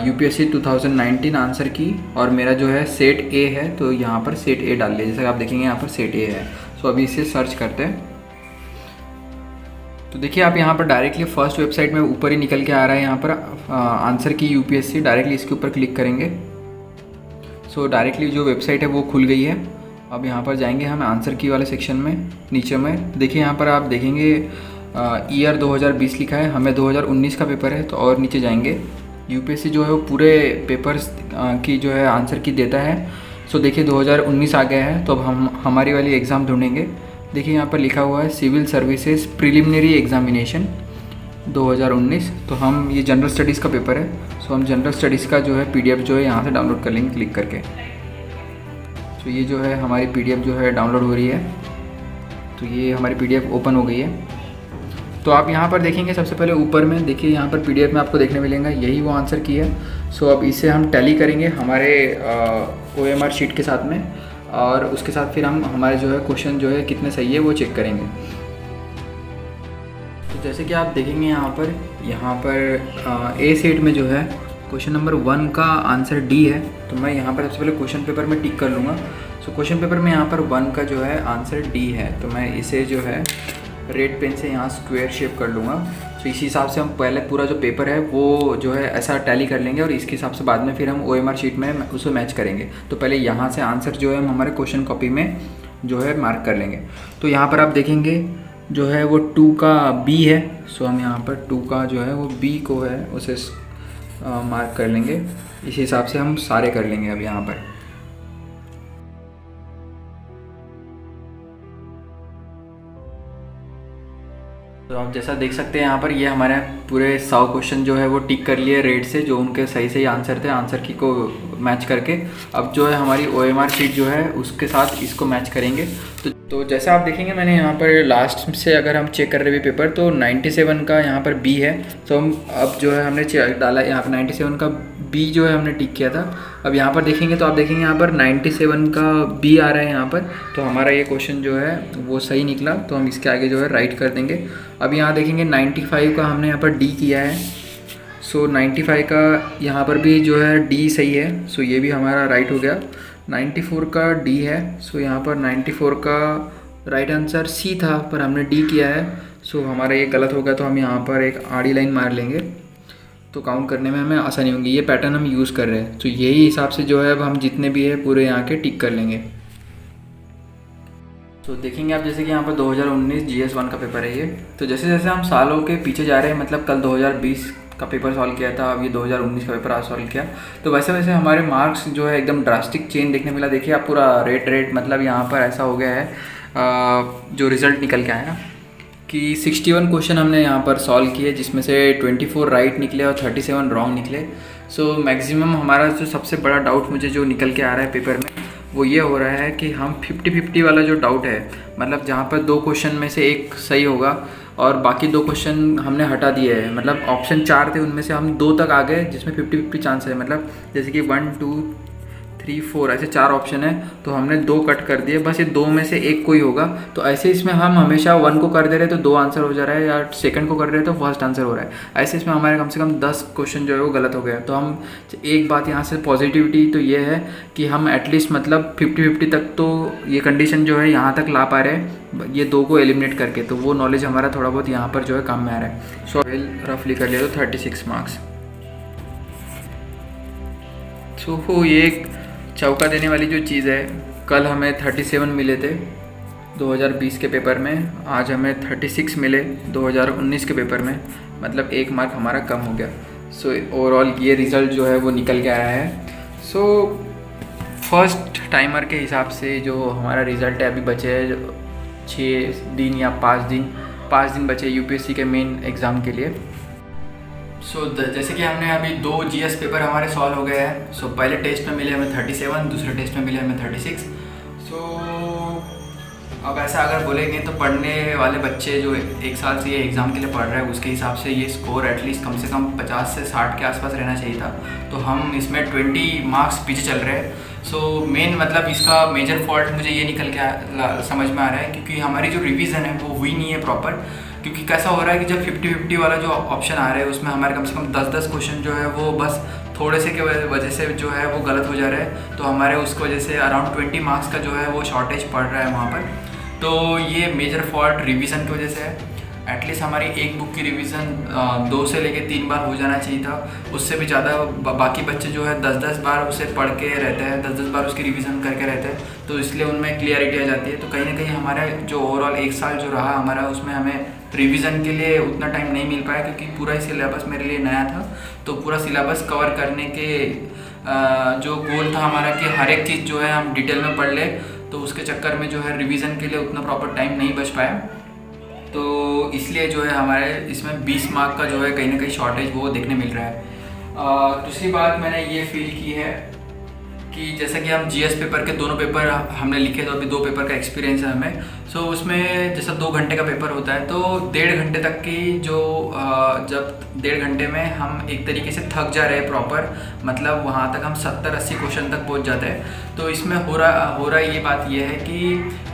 यूपीएससी 2019 आंसर की, और मेरा जो है सेट ए है, तो यहाँ पर सेट ए डाल लिया, जैसे आप देखेंगे यहाँ पर सेट ए है। सो अभी इसे सर्च करते हैं। तो देखिए आप यहाँ पर डायरेक्टली फर्स्ट वेबसाइट में ऊपर ही निकल के आ रहा है यहाँ पर आंसर की यूपीएससी, डायरेक्टली इसके ऊपर क्लिक करेंगे। सो डायरेक्टली जो वेबसाइट है वो खुल गई है। अब यहाँ पर जाएंगे हम आंसर की वाले सेक्शन में, नीचे में देखिए यहाँ पर आप देखेंगे ईयर 2020 लिखा है, हमें 2019 का पेपर है। तो और नीचे जाएंगे, यूपीएससी जो है वो पूरे पेपर्स की जो है आंसर की देता है। सो देखिए 2019 आ गया है, तो अब हम हमारी वाली एग्ज़ाम ढूंढेंगे। देखिए यहाँ पर लिखा हुआ है सिविल सर्विसेज प्रिलिमिनरी एग्जामिनेशन 2019। तो हम ये जनरल स्टडीज़ का पेपर है, सो हम जनरल स्टडीज़ का जो है पीडीएफ जो है यहाँ से डाउनलोड कर लेंगे क्लिक करके। तो ये जो है हमारी पीडीएफ जो है डाउनलोड हो रही है, तो ये हमारी पीडीएफ ओपन हो गई है। तो आप यहाँ पर देखेंगे सबसे पहले ऊपर में देखिए यहाँ पर पीडीएफ में आपको देखने मिलेगा यही वो आंसर की है। सो अब इसे हम टैली करेंगे हमारे OMR शीट के साथ में, और उसके साथ फिर हम हमारे जो है क्वेश्चन जो है कितने सही है वो चेक करेंगे। तो जैसे कि आप देखेंगे यहाँ पर ए सेट में जो है क्वेश्चन नंबर 1 का आंसर डी है। तो मैं यहाँ पर सबसे पहले क्वेश्चन पेपर में टिक कर लूँगा। सो क्वेश्चन पेपर में यहाँ पर 1 का जो है आंसर डी है, तो मैं इसे जो है रेड पेन से यहाँ स्क्वायर शेप कर लूँगा। तो इसी हिसाब से हम पहले पूरा जो पेपर है वो जो है ऐसा टैली कर लेंगे, और इसके हिसाब से बाद में फिर हम OMR शीट में उसे मैच करेंगे। तो पहले यहाँ से आंसर जो है हम हमारे क्वेश्चन कॉपी में जो है मार्क कर लेंगे। तो यहाँ पर आप देखेंगे जो है वो 2 का बी है। सो हम यहाँ पर 2 का जो है वो बी को है उसे मार्क कर लेंगे। इसी हिसाब से हम सारे कर लेंगे अब यहाँ पर। तो आप जैसा देख सकते हैं यहाँ पर ये हमारे पूरे 100 क्वेश्चन जो है वो टिक कर लिए रेड से, जो उनके सही सही आंसर थे, आंसर की को मैच करके। अब जो है हमारी OMR शीट जो है उसके साथ इसको मैच करेंगे। तो जैसा आप देखेंगे मैंने यहाँ पर लास्ट से अगर हम चेक कर रहे हैं पेपर, तो 97 का यहाँ पर बी है। तो हम अब जो है हमने डाला यहाँ पर 97 का बी जो है हमने टिक किया था। अब यहाँ पर देखेंगे तो आप देखेंगे यहाँ पर 97 का बी आ रहा है यहाँ पर। तो हमारा ये क्वेश्चन जो है वो सही निकला, तो हम इसके आगे जो है राइट कर देंगे। अब यहाँ देखेंगे 95 का हमने यहाँ पर डी किया है। सो 95 का यहाँ पर भी जो है डी सही है, सो ये भी हमारा राइट हो गया। 94 का डी है, सो यहाँ पर 94 का राइट आंसर सी था पर हमने डी किया है, सो हमारा ये गलत हो गया। तो हम यहाँ पर एक आड़ी लाइन मार लेंगे, तो काउंट करने में हमें आसानी होगी। ये पैटर्न हम यूज़ कर रहे हैं, तो यही हिसाब से जो है अब हम जितने भी है पूरे यहाँ के टिक कर लेंगे। तो देखेंगे आप जैसे कि यहाँ पर 2019 GS 1 का पेपर है ये। तो जैसे जैसे हम सालों के पीछे जा रहे हैं, मतलब कल 2020 का पेपर सॉल्व किया था, अब ये 2019 का पेपर आज सॉल्व किया, तो वैसे वैसे हमारे मार्क्स जो है एकदम ड्रास्टिक चेंज देखने मिला। देखिए आप पूरा रेट मतलब यहाँ पर ऐसा हो गया है जो रिज़ल्ट निकल के आया कि 61 क्वेश्चन हमने यहाँ पर सॉल्व किए, जिसमें से 24 राइट निकले और 37 रॉन्ग निकले। सो मैक्सिमम हमारा जो सबसे बड़ा डाउट मुझे जो निकल के आ रहा है पेपर में वो ये हो रहा है कि हम 50-50 वाला जो डाउट है, मतलब जहाँ पर 2 क्वेश्चन में से एक सही होगा और बाकी 2 क्वेश्चन हमने हटा दिए हैं। मतलब ऑप्शन 4 थे, उनमें से हम 2 तक आ गए जिसमें 50-50 चांस है। मतलब जैसे कि 1 2 3 4 ऐसे 4 ऑप्शन है, तो हमने 2 कट कर दिए, बस ये 2 में से एक कोई होगा। तो ऐसे इसमें हम हमेशा 1 को कर दे रहे तो 2 आंसर हो जा रहा है, या सेकंड को कर रहे तो फर्स्ट आंसर हो रहा है। ऐसे इसमें हमारे कम से कम 10 क्वेश्चन जो है वो गलत हो गया। तो हम एक बात यहाँ से पॉजिटिविटी तो ये है कि हम एटलीस्ट मतलब 50-50 तक तो ये कंडीशन जो है यहाँ तक ला पा रहे हैं, ये 2 को एलिमिनेट करके। तो वो नॉलेज हमारा थोड़ा बहुत यहाँ पर जो है काम में आ रहा है। सो रफली कर लिया तो 36 मार्क्स। सो ये एक चौका देने वाली जो चीज़ है, कल हमें 37 मिले थे 2020 के पेपर में, आज हमें 36 मिले 2019 के पेपर में, मतलब 1 मार्क हमारा कम हो गया। सो ओवरऑल ये रिज़ल्ट जो है वो निकल के आया है। सो फर्स्ट टाइमर के हिसाब से जो हमारा रिज़ल्ट है, अभी बचे 6 दिन या 5 दिन बचे यूपीएससी के मेन एग्ज़ाम के लिए। सो जैसे कि हमने अभी 2 GS पेपर हमारे सॉल्व हो गए हैं। सो पहले टेस्ट में मिले हमें 37, दूसरे टेस्ट में मिले हमें 36। सो अब ऐसा अगर बोलेंगे तो पढ़ने वाले बच्चे जो 1 साल से ये एग्ज़ाम के लिए पढ़ रहे हैं, उसके हिसाब से ये स्कोर एटलीस्ट कम से कम 50 से 60 के आसपास रहना चाहिए था। तो हम इसमें 20 मार्क्स पीछे चल रहे हैं। सो मेन मतलब इसका मेजर फॉल्ट मुझे ये निकल के समझ में आ रहा है, क्योंकि हमारी जो रिवीजन है वो हुई नहीं है प्रॉपर। क्योंकि कैसा हो रहा है कि जब 50-50 वाला जो ऑप्शन आ रहा है उसमें हमारे कम से कम 10-10 क्वेश्चन जो है वो बस थोड़े से के वजह से जो है वो गलत हो जा रहा है, तो हमारे उसकी वजह से अराउंड 20 मार्क्स का जो है वो शॉर्टेज पड़ रहा है वहाँ पर। तो ये मेजर फॉल्ट रिवीजन की वजह से है। एटलीस्ट हमारी एक बुक की रिवीजन 2 से लेके 3 बार हो जाना चाहिए था, उससे भी ज़्यादा बाकी बच्चे जो है 10-10 बार उसे पढ़ के रहते हैं, 10-10 बार उसकी रिवीजन करके रहते हैं, तो इसलिए उनमें क्लियरिटी आ जाती है। तो कहीं ना कहीं हमारा जो ओवरऑल 1 साल जो रहा हमारा, उसमें हमें रिवीजन के लिए उतना टाइम नहीं मिल पाया, क्योंकि पूरा ही सिलेबस मेरे लिए नया था। तो पूरा सिलेबस कवर करने के जो गोल था हमारा कि हर एक चीज़ जो है हम डिटेल में पढ़ ले, तो उसके चक्कर में जो है रिवीजन के लिए उतना प्रॉपर टाइम नहीं बच पाया। तो इसलिए जो है हमारे इसमें 20 मार्क का जो है कहीं ना कहीं शॉर्टेज वो देखने मिल रहा है। दूसरी बात मैंने ये फील की है कि जैसा कि हम जीएस पेपर के दोनों पेपर हमने लिखे, तो अभी 2 पेपर का एक्सपीरियंस है हमें। सो उसमें जैसा 2 घंटे का पेपर होता है, तो 1.5 घंटे तक की जो जब 1.5 घंटे में हम एक तरीके से थक जा रहे हैं प्रॉपर, मतलब वहाँ तक हम 70-80 क्वेश्चन तक पहुँच जाते हैं। तो इसमें हो रहा ये बात ये है कि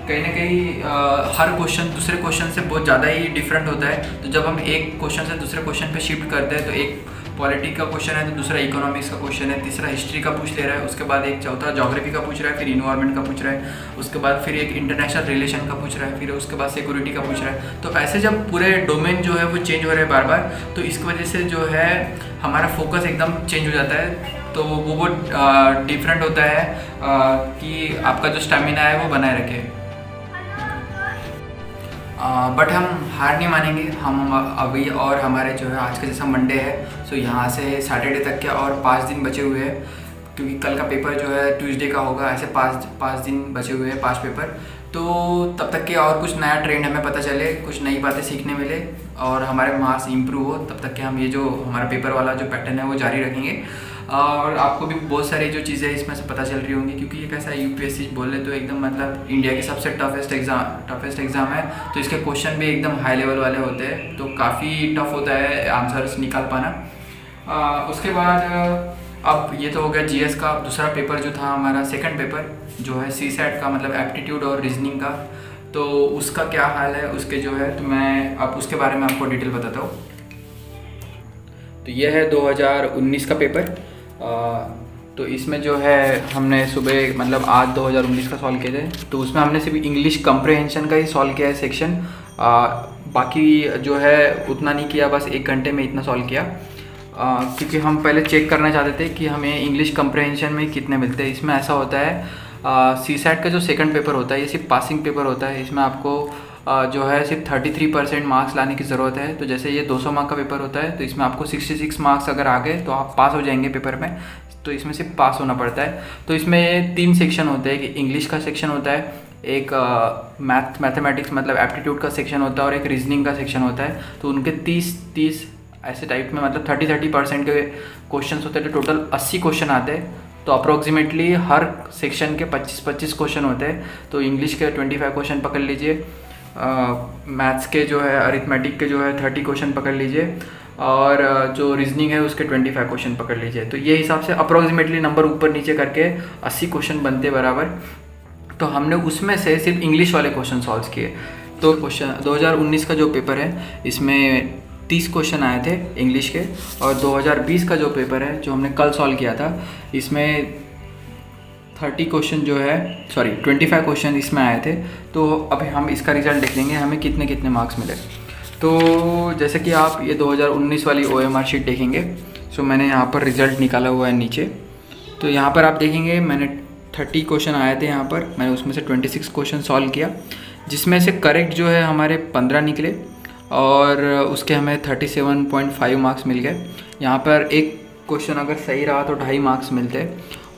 कहीं ना कहीं हर क्वेश्चन दूसरे क्वेश्चन से बहुत ज़्यादा ही डिफरेंट होता है। तो जब हम एक क्वेश्चन से दूसरे क्वेश्चन पे शिफ्ट करते हैं, तो एक पॉलिटी का क्वेश्चन है, तो दूसरा इकोनॉमिक्स का क्वेश्चन है, तीसरा हिस्ट्री का पूछ ले रहा है, उसके बाद एक चौथा ज्योग्राफी का पूछ रहा है, फिर इन्वायरमेंट का पूछ रहा है, उसके बाद फिर एक इंटरनेशनल रिलेशन का पूछ रहा है, फिर उसके बाद सिक्योरिटी का पूछ रहा है। तो ऐसे जब पूरे डोमेन जो है वो चेंज हो रहे हैं बार बार, तो इसकी वजह से जो है हमारा फोकस एकदम चेंज हो जाता है। तो वो बहुत डिफरेंट होता है कि आपका जो स्टेमिना है वो बनाए रखे। बट हम हार नहीं मानेंगे। हम अभी और हमारे जो है आज का जैसा मंडे है, सो यहाँ से सैटरडे तक के और 5 दिन बचे हुए हैं, क्योंकि कल का पेपर जो है ट्यूसडे का होगा। ऐसे 5 दिन बचे हुए हैं, 5 पेपर। तो तब तक के और कुछ नया ट्रेंड हमें पता चले, कुछ नई बातें सीखने मिले और हमारे मार्क्स इंप्रूव हो, तब तक के हम ये जो हमारा पेपर वाला जो पैटर्न है वो जारी रखेंगे। और आपको भी बहुत सारी जो चीज़ें इसमें से पता चल रही होंगी, क्योंकि ये कैसा यूपीएससी बोले तो एकदम मतलब इंडिया की सबसे टफेस्ट एग्ज़ाम है। तो इसके क्वेश्चन भी एकदम हाई लेवल वाले होते हैं, तो काफ़ी टफ होता है आंसर्स निकाल पाना। उसके बाद अब ये तो हो गया जीएस का। दूसरा पेपर जो था हमारा सेकंड पेपर जो है सीसैट का, मतलब एप्टीट्यूड और रीजनिंग का, तो उसका क्या हाल है उसके जो है, तो मैं अब उसके बारे में आपको डिटेल बताता हूँ। तो ये है 2019 का पेपर। तो इसमें जो है हमने सुबह मतलब आज 2019 का सॉल्व किए थे, तो उसमें हमने सिर्फ इंग्लिश कम्प्रहेंशन का ही सॉल्व किया है सेक्शन। बाकी जो है उतना नहीं किया, बस 1 घंटे में इतना सॉल्व किया। क्योंकि हम पहले चेक करना चाहते थे कि हमें इंग्लिश कम्प्रहेंशन में कितने मिलते हैं। इसमें ऐसा होता है सीसैट का जो सेकंड पेपर होता है ये सिर्फ पासिंग पेपर होता है। इसमें आपको जो है सिर्फ 33% मार्क्स लाने की ज़रूरत है। तो जैसे ये 200 मार्क का पेपर होता है, तो इसमें आपको 66 मार्क्स अगर आ गए तो आप पास हो जाएंगे पेपर में। तो इसमें सिर्फ पास होना पड़ता है। तो इसमें 3 सेक्शन होते हैं कि इंग्लिश का सेक्शन होता है, एक मैथमेटिक्स मतलब एप्टीट्यूड का सेक्शन होता है, और एक रीजनिंग का सेक्शन होता है। तो उनके 30 ऐसे टाइप में मतलब 30% के क्वेश्चन होते हैं। तो टोटल 80 क्वेश्चन आते हैं। तो अप्रोक्सीमेटली हर सेक्शन के 25 क्वेश्चन होते हैं। तो इंग्लिश के 25 क्वेश्चन पकड़ लीजिए, मैथ्स के जो है अरिथमेटिक के जो है 30 क्वेश्चन पकड़ लीजिए, और जो रीजनिंग है उसके 25 क्वेश्चन पकड़ लीजिए। तो ये हिसाब से अप्रोक्सीमेटली नंबर ऊपर नीचे करके 80 क्वेश्चन बनते बराबर। तो हमने उसमें से सिर्फ इंग्लिश वाले क्वेश्चन सॉल्व किए। तो क्वेश्चन 2019 का जो पेपर है इसमें 30 क्वेश्चन आए थे इंग्लिश के, और 2020 का जो पेपर है जो हमने कल सॉल्व किया था इसमें 30 क्वेश्चन जो है 25 क्वेश्चन इसमें आए थे। तो अभी हम इसका रिज़ल्ट देख लेंगे हमें कितने कितने मार्क्स मिले। तो जैसे कि आप ये 2019 वाली OMR शीट देखेंगे, सो मैंने यहाँ पर रिज़ल्ट निकाला हुआ है नीचे। तो यहाँ पर आप देखेंगे मैंने 30 क्वेश्चन आए थे यहाँ पर, मैंने उसमें से 26 क्वेश्चन सॉल्व किया, जिसमें से करेक्ट जो है हमारे 15 निकले, और उसके हमें 37.5 मार्क्स मिल गए। यहाँ पर एक क्वेश्चन अगर सही रहा तो 2.5 मार्क्स मिलते।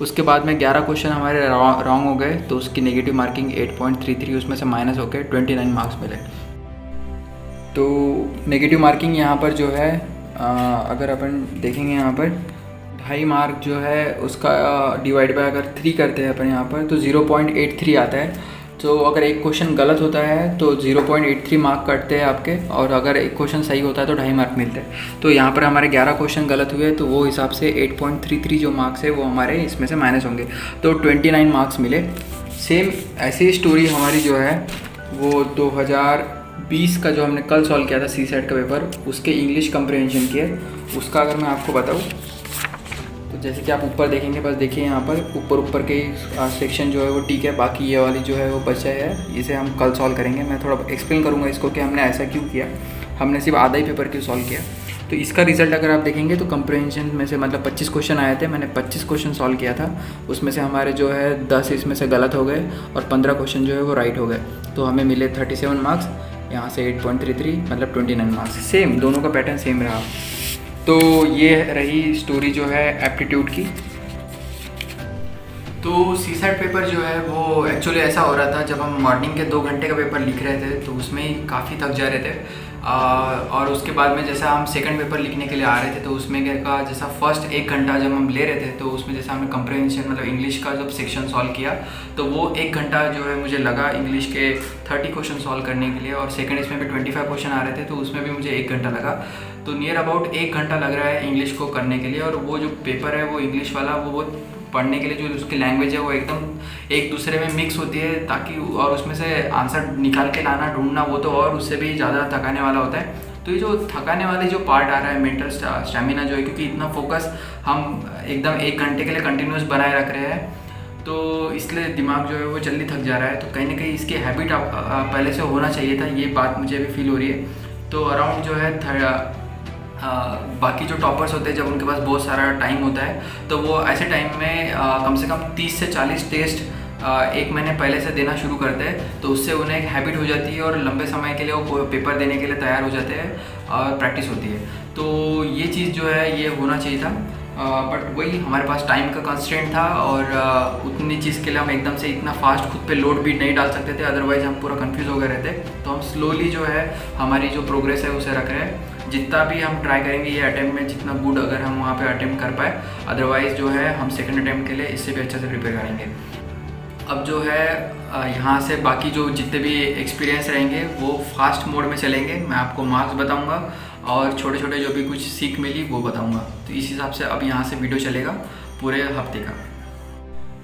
उसके बाद में 11 क्वेश्चन हमारे रॉन्ग हो गए, तो उसकी नेगेटिव मार्किंग 8.33, उसमें से माइनस होकर 29 मार्क्स मिले। तो नेगेटिव मार्किंग यहाँ पर जो है अगर अपन देखेंगे यहाँ पर 2.5 मार्क जो है उसका डिवाइड बाय अगर 3 करते हैं अपन यहाँ पर, तो 0.83 आता है। तो अगर एक क्वेश्चन गलत होता है तो 0.83 मार्क कटते हैं आपके, और अगर एक क्वेश्चन सही होता है तो 2.5 मार्क मिलते हैं। तो यहाँ पर हमारे 11 क्वेश्चन गलत हुए, तो वो हिसाब से 8.33 जो मार्क्स है वो हमारे इसमें से माइनस होंगे, तो 29 मार्क्स मिले। सेम ऐसी स्टोरी हमारी जो है वो 2000 20 का जो हमने कल सॉल्व किया था सी सेट का पेपर, उसके इंग्लिश कंप्रहेंशन की है, उसका अगर मैं आपको बताऊँ तो जैसे कि आप ऊपर देखेंगे, बस देखिए यहाँ पर ऊपर के सेक्शन जो है वो ठीक है, बाकी ये वाली जो है वो बचा है, इसे हम कल सॉल्व करेंगे। मैं थोड़ा एक्सप्लेन करूँगा इसको कि हमने ऐसा क्यों किया, हमने सिर्फ आधा ही पेपर क्यों सॉल्व किया। तो इसका रिजल्ट अगर आप देखेंगे तो कंप्रहेंशन में से मतलब 25 क्वेश्चन आए थे, मैंने 25 क्वेश्चन सॉल्व किया था, उसमें से हमारे जो है 10 इसमें से गलत हो गए और 15 क्वेश्चन जो है वो राइट हो गए। तो हमें मिले 37 मार्क्स, यहाँ से 8.33 मतलब 29 मार्क्स। सेम, दोनों का पैटर्न सेम रहा। तो ये रही स्टोरी जो है एप्टीट्यूड की। तो सी सेट पेपर जो है वो एक्चुअली ऐसा हो रहा था, जब हम मॉर्निंग के 2 घंटे का पेपर लिख रहे थे तो उसमें ही काफ़ी थक जा रहे थे। और उसके बाद में जैसा हम सेकंड पेपर लिखने के लिए आ रहे थे तो उसमें क्या कहा, जैसा फर्स्ट 1 घंटा जब हम ले रहे थे तो उसमें जैसा हमने कंप्रहेंशन मतलब इंग्लिश का जब सेक्शन सॉल्व किया तो वो 1 घंटा जो है मुझे लगा इंग्लिश के 30 क्वेश्चन सॉल्व करने के लिए, और सेकंड इसमें भी 25 क्वेश्चन आ रहे थे तो उसमें भी मुझे 1 घंटा लगा। तो नियर अबाउट 1 घंटा लग रहा है इंग्लिश को करने के लिए। और वो जो पेपर है वो इंग्लिश वाला वो पढ़ने के लिए जो उसकी लैंग्वेज है वो एकदम एक दूसरे में मिक्स होती है, ताकि और उसमें से आंसर निकाल के लाना ढूंढना वो तो और उससे भी ज़्यादा थकाने वाला होता है। तो ये जो थकाने वाले जो पार्ट आ रहा है मेंटल स्टैमिना जो है, क्योंकि इतना फोकस हम एकदम 1 घंटे के लिए कंटिन्यूस बनाए रख रहे हैं तो इसलिए दिमाग जो है वो जल्दी थक जा रहा है। तो कहीं ना कहीं इसकी हैबिट पहले से होना चाहिए था, ये बात मुझे भी फील हो रही है। तो अराउंड जो है बाकी जो टॉपर्स होते हैं जब उनके पास बहुत सारा टाइम होता है तो वो ऐसे टाइम में कम से कम 30 से 40 टेस्ट 1 महीने पहले से देना शुरू करते हैं, तो उससे उन्हें एक हैबिट हो जाती है और लंबे समय के लिए वो पेपर देने के लिए तैयार हो जाते हैं और प्रैक्टिस होती है। तो ये चीज़ जो है ये होना चाहिए था, बट वही हमारे पास टाइम का कंस्ट्रेंट था और उतनी चीज़ के लिए हम एकदम से इतना फास्ट खुद पे लोड भी नहीं डाल सकते थे, अदरवाइज़ हम पूरा कंफ्यूज हो गए रहते। तो हम स्लोली जो है हमारी जो प्रोग्रेस है उसे रख रहे हैं, जितना भी हम ट्राई करेंगे ये अटैम्प्ट में जितना गुड अगर हम वहाँ पे अटैम्प्ट कर पाए, अदरवाइज़ जो है हम सेकंड अटैम्प्ट के लिए इससे भी अच्छे से प्रिपेयर करेंगे। अब जो है यहाँ से बाकी जो जितने भी एक्सपीरियंस रहेंगे वो फास्ट मोड में चलेंगे, मैं आपको मार्क्स बताऊँगा और छोटे छोटे जो भी कुछ सीख मिली वो बताऊँगा। तो इस हिसाब से अब यहाँ से वीडियो चलेगा पूरे हफ्ते का।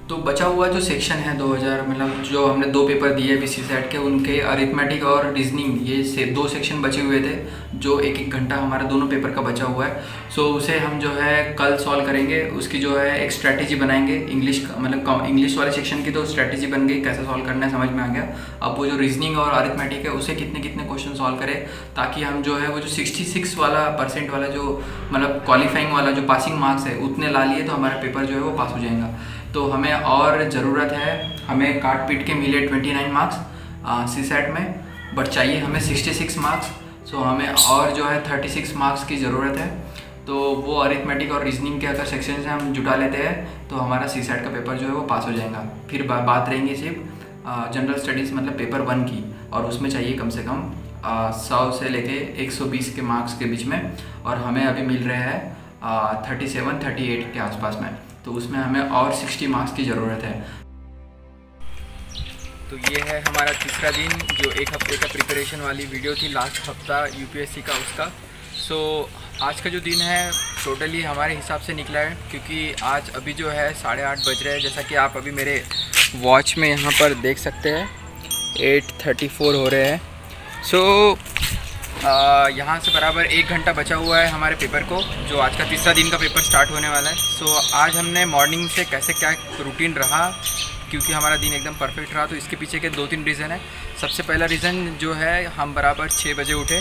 तो बचा हुआ जो सेक्शन है 2000 मतलब जो हमने 2 पेपर दिए अभी सी सेट के, उनके अरिथमेटिक और रीजनिंग ये 2 सेक्शन बचे हुए थे जो 1-1 घंटा हमारा दोनों पेपर का बचा हुआ है। सो उसे हम जो है कल सॉल्व करेंगे, उसकी जो है एक स्ट्रैटेजी बनाएंगे। इंग्लिश मतलब इंग्लिश वाले सेक्शन की तो स्ट्रैटेजी बन गई, कैसे सॉल्व करना है समझ में आ गया। अब वो जो रीजनिंग और अरिथमेटिक है उसे कितने कितने क्वेश्चन सॉल्व करें, ताकि हम जो है वो जो 66 वाला % वाला जो मतलब क्वालिफाइंग वाला जो पासिंग मार्क्स है उतने ला लिए तो हमारा पेपर जो है वो पास हो जाएगा। तो हमें और ज़रूरत है, हमें काट पीट के मिले 29 मार्क्स सी सेट में, बट चाहिए हमें 66 मार्क्स। सो हमें और जो है 36 मार्क्स की ज़रूरत है। तो वो अरिथमेटिक और रीजनिंग के अगर सेक्शन से हम जुटा लेते हैं तो हमारा सी सेट का पेपर जो है वो पास हो जाएगा। फिर बात रहेंगी सिर्फ जनरल स्टडीज़ मतलब पेपर 1 की, और उसमें चाहिए कम से कम 100 से लेके 120 के मार्क्स के बीच में, और हमें अभी मिल रहे हैं 37-38 के आसपास में, तो उसमें हमें और 60 मार्क्स की ज़रूरत है। तो ये है हमारा तीसरा दिन, जो 1 हफ्ते का प्रिपरेशन वाली वीडियो थी लास्ट हफ्ता यूपीएससी का उसका। सो आज का जो दिन है टोटली हमारे हिसाब से निकला है, क्योंकि आज अभी जो है 8:30 बज रहे हैं, जैसा कि आप अभी मेरे वॉच में यहाँ पर देख सकते हैं 8:34 हो रहे हैं। सो यहाँ से बराबर 1 घंटा बचा हुआ है हमारे पेपर को, जो आज का तीसरा दिन का पेपर स्टार्ट होने वाला है। सो आज हमने मॉर्निंग से कैसे क्या रूटीन रहा, क्योंकि हमारा दिन एकदम परफेक्ट रहा, तो इसके पीछे के 2-3 रीज़न है। सबसे पहला रीज़न जो है हम बराबर 6 बजे उठे।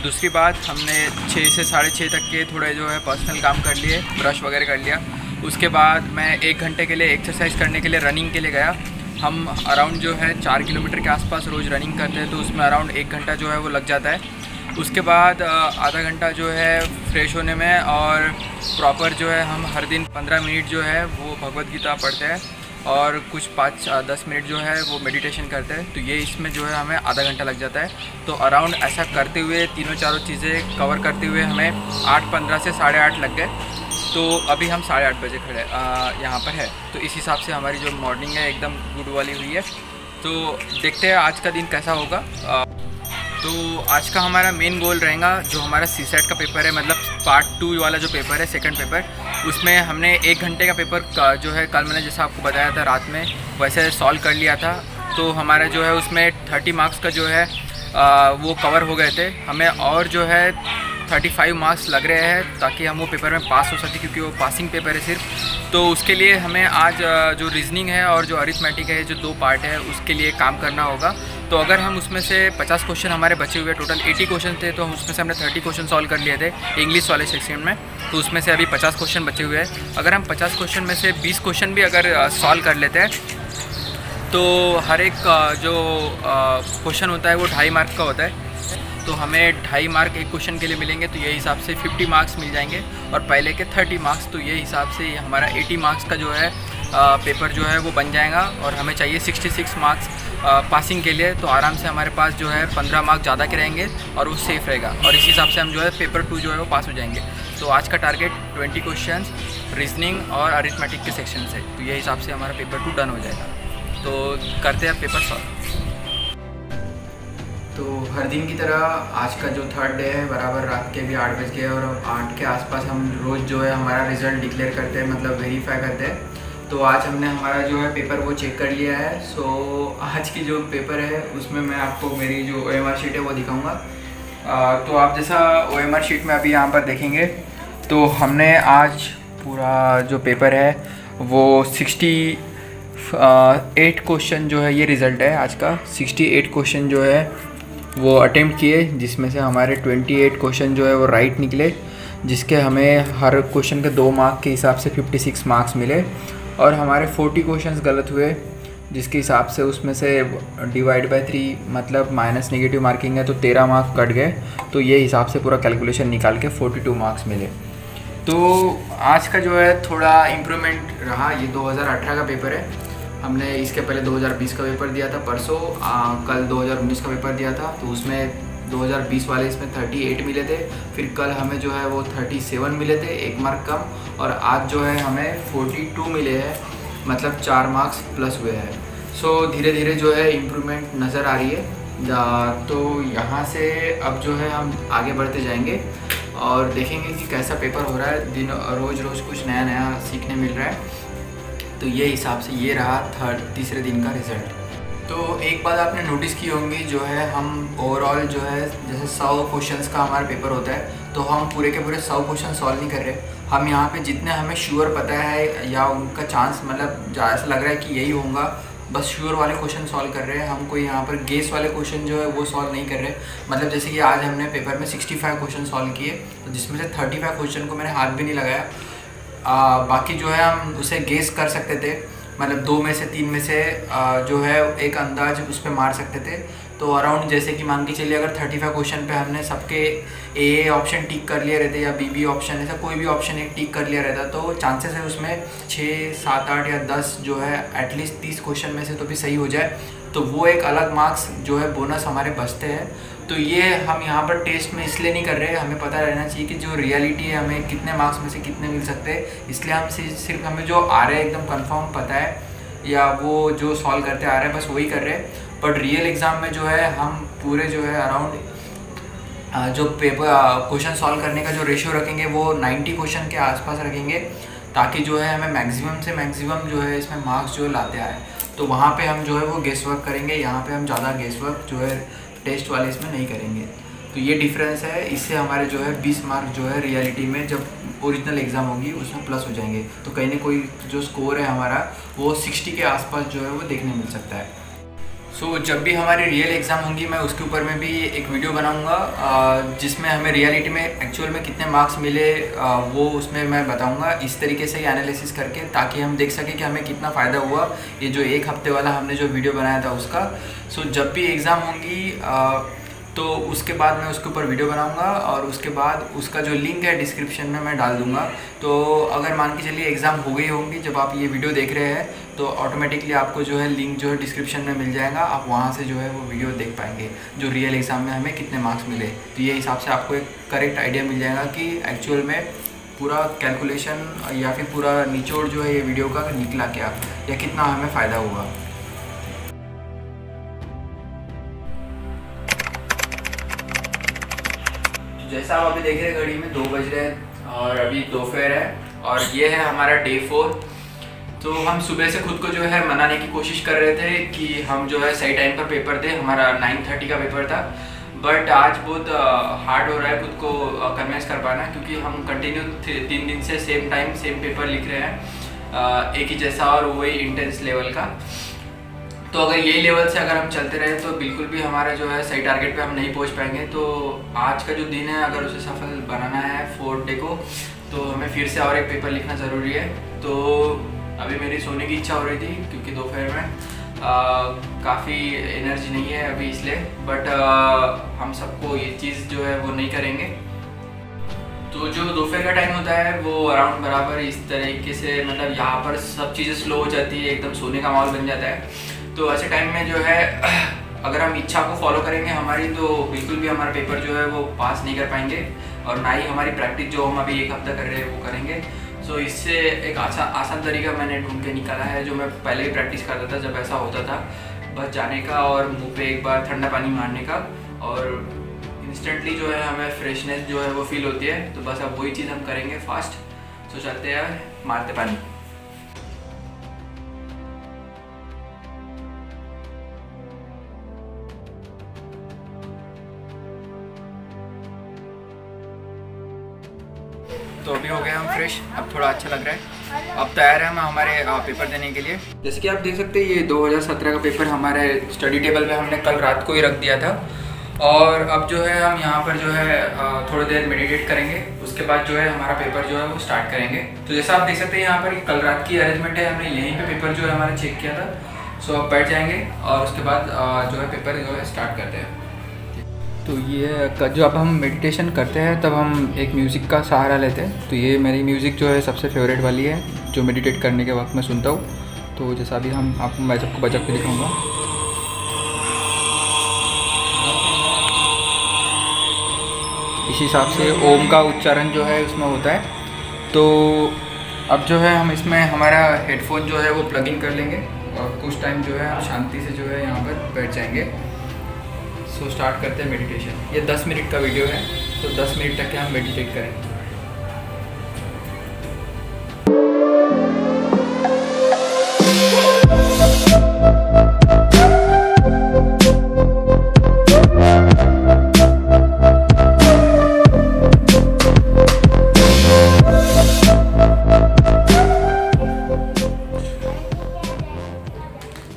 दूसरी बात, हमने 6 से 6:30 तक के थोड़े जो है पर्सनल काम कर लिए, ब्रश वगैरह कर लिया। उसके बाद मैं 1 घंटे के लिए एक्सरसाइज करने के लिए रनिंग के लिए गया। हम अराउंड जो है 4 किलोमीटर के आसपास रोज़ रनिंग करते हैं, तो उसमें अराउंड 1 घंटा जो है वो लग जाता है। उसके बाद आधा घंटा जो है फ्रेश होने में, और प्रॉपर जो है हम हर दिन 15 मिनट जो है वो भगवत गीता पढ़ते हैं, और कुछ 5-10 मिनट जो है वो मेडिटेशन करते हैं। तो ये इसमें जो है हमें आधा घंटा लग जाता है। तो अराउंड ऐसा करते हुए तीनों चारों चीज़ें कवर करते हुए हमें 8:15 से 8:30 लग गए। तो अभी हम 8:30 बजे खड़े यहाँ पर है। तो इस हिसाब से हमारी जो मॉर्निंग है एकदम गुड वाली हुई है। तो देखते हैं आज का दिन कैसा होगा। तो आज का हमारा मेन गोल रहेगा, जो हमारा सी सेट का पेपर है, मतलब पार्ट 2 वाला जो पेपर है, सेकंड पेपर, उसमें हमने 1 घंटे का पेपर का जो है कल मैंने जैसा आपको बताया था रात में वैसे सॉल्व कर लिया था। तो हमारा जो है उसमें 30 मार्क्स का जो है वो कवर हो गए थे। हमें और जो है 35 मार्क्स लग रहे हैं ताकि हम वो पेपर में पास हो सके, क्योंकि वो पासिंग पेपर है सिर्फ। तो उसके लिए हमें आज जो रीजनिंग है और जो अरिथमेटिक है, जो 2 पार्ट है, उसके लिए काम करना होगा। तो अगर हम उसमें से 50 क्वेश्चन हमारे बचे हुए, टोटल 80 क्वेश्चन थे, तो हम उसमें से हमने 30 क्वेश्चन सॉल्व कर लिए थे इंग्लिश वाले सेक्शन में। तो उसमें से अभी 50 क्वेश्चन बचे हुए हैं। अगर हम 50 क्वेश्चन में से 20 क्वेश्चन भी अगर सॉल्व कर लेते हैं, तो हर एक जो क्वेश्चन होता है वो 2.5 मार्क का होता है। तो हमें 2.5 मार्क एक क्वेश्चन के लिए मिलेंगे, तो ये हिसाब से 50 मार्क्स मिल जाएंगे और पहले के 30 मार्क्स। तो ये हिसाब से हमारा 80 मार्क्स का जो है पेपर जो है वो बन जाएगा। और हमें चाहिए 66 मार्क्स पासिंग के लिए। तो आराम से हमारे पास जो है 15 मार्क्स ज़्यादा के रहेंगे और वो सेफ़ रहेगा, और इस हिसाब से हम जो है पेपर 2 जो है वो पास हो जाएंगे। तो आज का टारगेट 20 क्वेश्चन रीजनिंग और अरिथमेटिक के सेक्शन से। तो ये हिसाब से हमारा पेपर 2 डन हो जाएगा। तो करते हैं पेपर सॉल्व। तो हर दिन की तरह आज का जो 3rd डे है, बराबर रात के भी 8 बज गए और 8 के आसपास हम रोज़ जो है हमारा रिज़ल्ट डिक्लेयर करते हैं, मतलब वेरीफाई करते हैं। तो आज हमने हमारा जो है पेपर वो चेक कर लिया है। सो आज की जो पेपर है उसमें मैं आपको मेरी जो OMR शीट है वो दिखाऊंगा। तो आप जैसा OMR शीट में अभी यहाँ पर देखेंगे, तो हमने आज पूरा जो पेपर है वो 68 क्वेश्चन जो है, ये रिज़ल्ट है आज का। 68 क्वेश्चन जो है वो अटेम्प्ट किए, जिसमें से हमारे 28 क्वेश्चन जो है वो राइट निकले, जिसके हमें हर क्वेश्चन के 2 मार्क के हिसाब से 56 मार्क्स मिले। और हमारे 40 क्वेश्चंस गलत हुए, जिसके हिसाब से उसमें से डिवाइड बाय 3 मतलब माइनस नेगेटिव मार्किंग है, तो 13 मार्क्स कट गए। तो ये हिसाब से पूरा कैलकुलेशन निकाल के 42 मार्क्स मिले। तो आज का जो है थोड़ा इम्प्रूवमेंट रहा। ये 2018 का पेपर है। हमने इसके पहले 2020 का पेपर दिया था परसों, कल 2019 का पेपर दिया था। तो उसमें 2020 वाले इसमें 38 मिले थे। फिर कल हमें जो है वो 37 मिले थे, 1 मार्क कम। और आज जो है हमें 42 मिले हैं, मतलब 4 मार्क्स प्लस हुए हैं। सो धीरे धीरे जो है इम्प्रूवमेंट नज़र आ रही है। तो यहाँ से अब जो है हम आगे बढ़ते जाएंगे और देखेंगे कि कैसा पेपर हो रहा है। रोज़ कुछ नया नया सीखने मिल रहा है। तो ये हिसाब से ये रहा तीसरे दिन का रिज़ल्ट। तो एक बात आपने नोटिस की होंगी, जो है हम ओवरऑल जो है जैसे 100 क्वेश्चंस का हमारा पेपर होता है, तो हम पूरे के पूरे 100 क्वेश्चन सॉल्व नहीं कर रहे। हम यहाँ पे जितने हमें श्योर पता है या उनका चांस मतलब ऐसा लग रहा है कि यही होगा, बस श्योर वाले क्वेश्चन सॉल्व कर रहे हैं। हम कोई यहाँ पर गेस वाले क्वेश्चन जो है वो सॉल्व नहीं कर रहे। मतलब जैसे कि आज हमने पेपर में 65 क्वेश्चन सॉल्व किए, तो जिसमें से 35 क्वेश्चन को मैंने हाथ भी नहीं लगाया। बाकी जो है हम उसे गेस कर सकते थे, मतलब 2 में से 3 में से जो है एक अंदाज उस पर मार सकते थे। तो अराउंड जैसे कि मान के चलिए अगर 35 क्वेश्चन पे हमने सबके ए ऑप्शन टिक कर लिया रहते या बी ऑप्शन, ऐसा कोई भी ऑप्शन एक टिक कर लिया रहता, तो चांसेस है उसमें 6, 7, 8 या 10 जो है एटलीस्ट 30 क्वेश्चन में से तो भी सही हो जाए। तो वो एक अलग मार्क्स जो है बोनस हमारे बचते हैं। तो ये हम यहाँ पर टेस्ट में इसलिए नहीं कर रहे, हमें पता रहना चाहिए कि जो रियलिटी है हमें कितने मार्क्स में से कितने मिल सकते हैं। इसलिए हम सिर्फ हमें जो आ रहा है एकदम कंफर्म पता है, या वो जो सॉल्व करते आ रहे हैं बस वही कर रहे हैं। बट रियल एग्ज़ाम में जो है हम पूरे जो है अराउंड जो पेपर क्वेश्चन सॉल्व करने का जो रेशियो रखेंगे वो 90 क्वेश्चन के आसपास रखेंगे, ताकि जो है हमें मैक्सिमम से मैक्सिमम जो है इसमें मार्क्स जो लाते आए। तो वहाँ पे हम जो है वो गेस वर्क करेंगे, यहाँ पे हम ज़्यादा गेस वर्क जो है टेस्ट वाले इसमें नहीं करेंगे। तो ये डिफरेंस है। इससे हमारे जो है 20 मार्क जो है रियलिटी में जब ओरिजिनल एग्ज़ाम होगी उसमें प्लस हो जाएंगे। तो कहीं ना कोई जो स्कोर है हमारा वो 60 के आसपास जो है वो देखने मिल सकता है। सो जब भी हमारी रियल एग्ज़ाम होंगी मैं उसके ऊपर में भी एक वीडियो बनाऊंगा, जिसमें हमें रियलिटी में एक्चुअल में कितने मार्क्स मिले वो उसमें मैं बताऊंगा, इस तरीके से ही एनालिसिस करके, ताकि हम देख सकें कि हमें कितना फ़ायदा हुआ ये जो 1 हफ्ते वाला हमने जो वीडियो बनाया था उसका। सो जब भी एग्ज़ाम होंगी तो उसके बाद मैं उसके ऊपर वीडियो बनाऊंगा, और उसके बाद उसका जो लिंक है डिस्क्रिप्शन में मैं डाल दूंगा। तो अगर मान के चलिए एग्ज़ाम हो गई होंगी जब आप ये वीडियो देख रहे हैं, तो ऑटोमेटिकली आपको जो है लिंक जो है डिस्क्रिप्शन में मिल जाएगा। आप वहाँ से जो है वो वीडियो देख पाएंगे जो रियल एग्ज़ाम में हमें कितने मार्क्स मिले। तो ये हिसाब से आपको एक करेक्ट आइडिया मिल जाएगा कि एक्चुअल में पूरा कैलकुलेशन या फिर पूरा निचोड़ जो है ये वीडियो का निकला क्या, या कितना हमें फ़ायदा हुआ। जैसा आप अभी देख रहे हैं घड़ी में 2 बज रहे हैं और अभी दोपहर है, और ये है हमारा डे 4। तो हम सुबह से खुद को जो है मनाने की कोशिश कर रहे थे कि हम जो है सही टाइम पर पेपर दें। हमारा 9:30 का पेपर था, बट आज बहुत हार्ड हो रहा है खुद को कन्विंस कर पाना, क्योंकि हम कंटिन्यू 3 दिन से सेम टाइम सेम पेपर लिख रहे हैं, एक ही जैसा और वही इंटेंस लेवल का। तो अगर यही लेवल से अगर हम चलते रहे तो बिल्कुल भी हमारा जो है सही टारगेट पे हम नहीं पहुंच पाएंगे। तो आज का जो दिन है, अगर उसे सफल बनाना है 4th डे को, तो हमें फिर से और एक पेपर लिखना ज़रूरी है। तो अभी मेरी सोने की इच्छा हो रही थी, क्योंकि दोपहर में काफ़ी एनर्जी नहीं है अभी इसलिए, बट हम सबको ये चीज़ जो है वो नहीं करेंगे। तो जो दोपहर का टाइम होता है वो अराउंड बराबर इस तरीके से, मतलब यहाँ पर सब चीज़ें स्लो हो जाती है, एकदम सोने का माहौल बन जाता है। तो ऐसे टाइम में जो है अगर हम इच्छा को फॉलो करेंगे हमारी, तो बिल्कुल भी हमारा पेपर जो है वो पास नहीं कर पाएंगे, और ना ही हमारी प्रैक्टिस जो हम अभी 1 हफ्ता कर रहे हैं वो करेंगे। सो इससे एक आसान तरीका मैंने ढूंढ के निकाला है, जो मैं पहले ही प्रैक्टिस करता था जब ऐसा होता था, बस जाने का और मुंह पे एक बार ठंडा पानी मारने का, और इंस्टेंटली जो है हमें फ्रेशनेस जो है वो फील होती है। तो बस अब वही चीज़ हम करेंगे फास्ट। तो चलते हैं, मारते पानी। तो अभी हो गए हम फ्रेश, अब थोड़ा अच्छा लग रहा है, अब तैयार है हम हमारे पेपर देने के लिए। जैसे कि आप देख सकते हैं, ये 2017 का पेपर हमारे स्टडी टेबल पे हमने कल रात को ही रख दिया था, और अब जो है हम यहाँ पर जो है थोड़ी देर मेडिटेट करेंगे, उसके बाद जो है हमारा पेपर जो है वो स्टार्ट करेंगे। तो जैसा आप देख सकते हैं यहाँ पर कल रात की अरेंजमेंट है, हमने यहीं पे पेपर जो है हमारा चेक किया था। सो अब बैठ जाएंगे और उसके बाद जो है पेपर जो है स्टार्ट करते हैं। तो ये जब अब हम मेडिटेशन करते हैं तब हम एक म्यूज़िक का सहारा लेते हैं। तो ये मेरी म्यूज़िक जो है सबसे फेवरेट वाली है, जो मेडिटेट करने के वक्त मैं सुनता हूँ। तो जैसा अभी हम आपको मैं सबको बजा के दिखाऊँगा। इस हिसाब से ओम का उच्चारण जो है उसमें होता है। तो अब जो है हम इसमें हमारा हेडफोन जो है वो प्लग इन कर लेंगे, और कुछ टाइम जो है हम शांति से जो है यहाँ पर बैठ जाएंगे। सो स्टार्ट करते हैं मेडिटेशन। ये 10 मिनट का वीडियो है, तो 10 मिनट तक हम मेडिटेट करेंगे।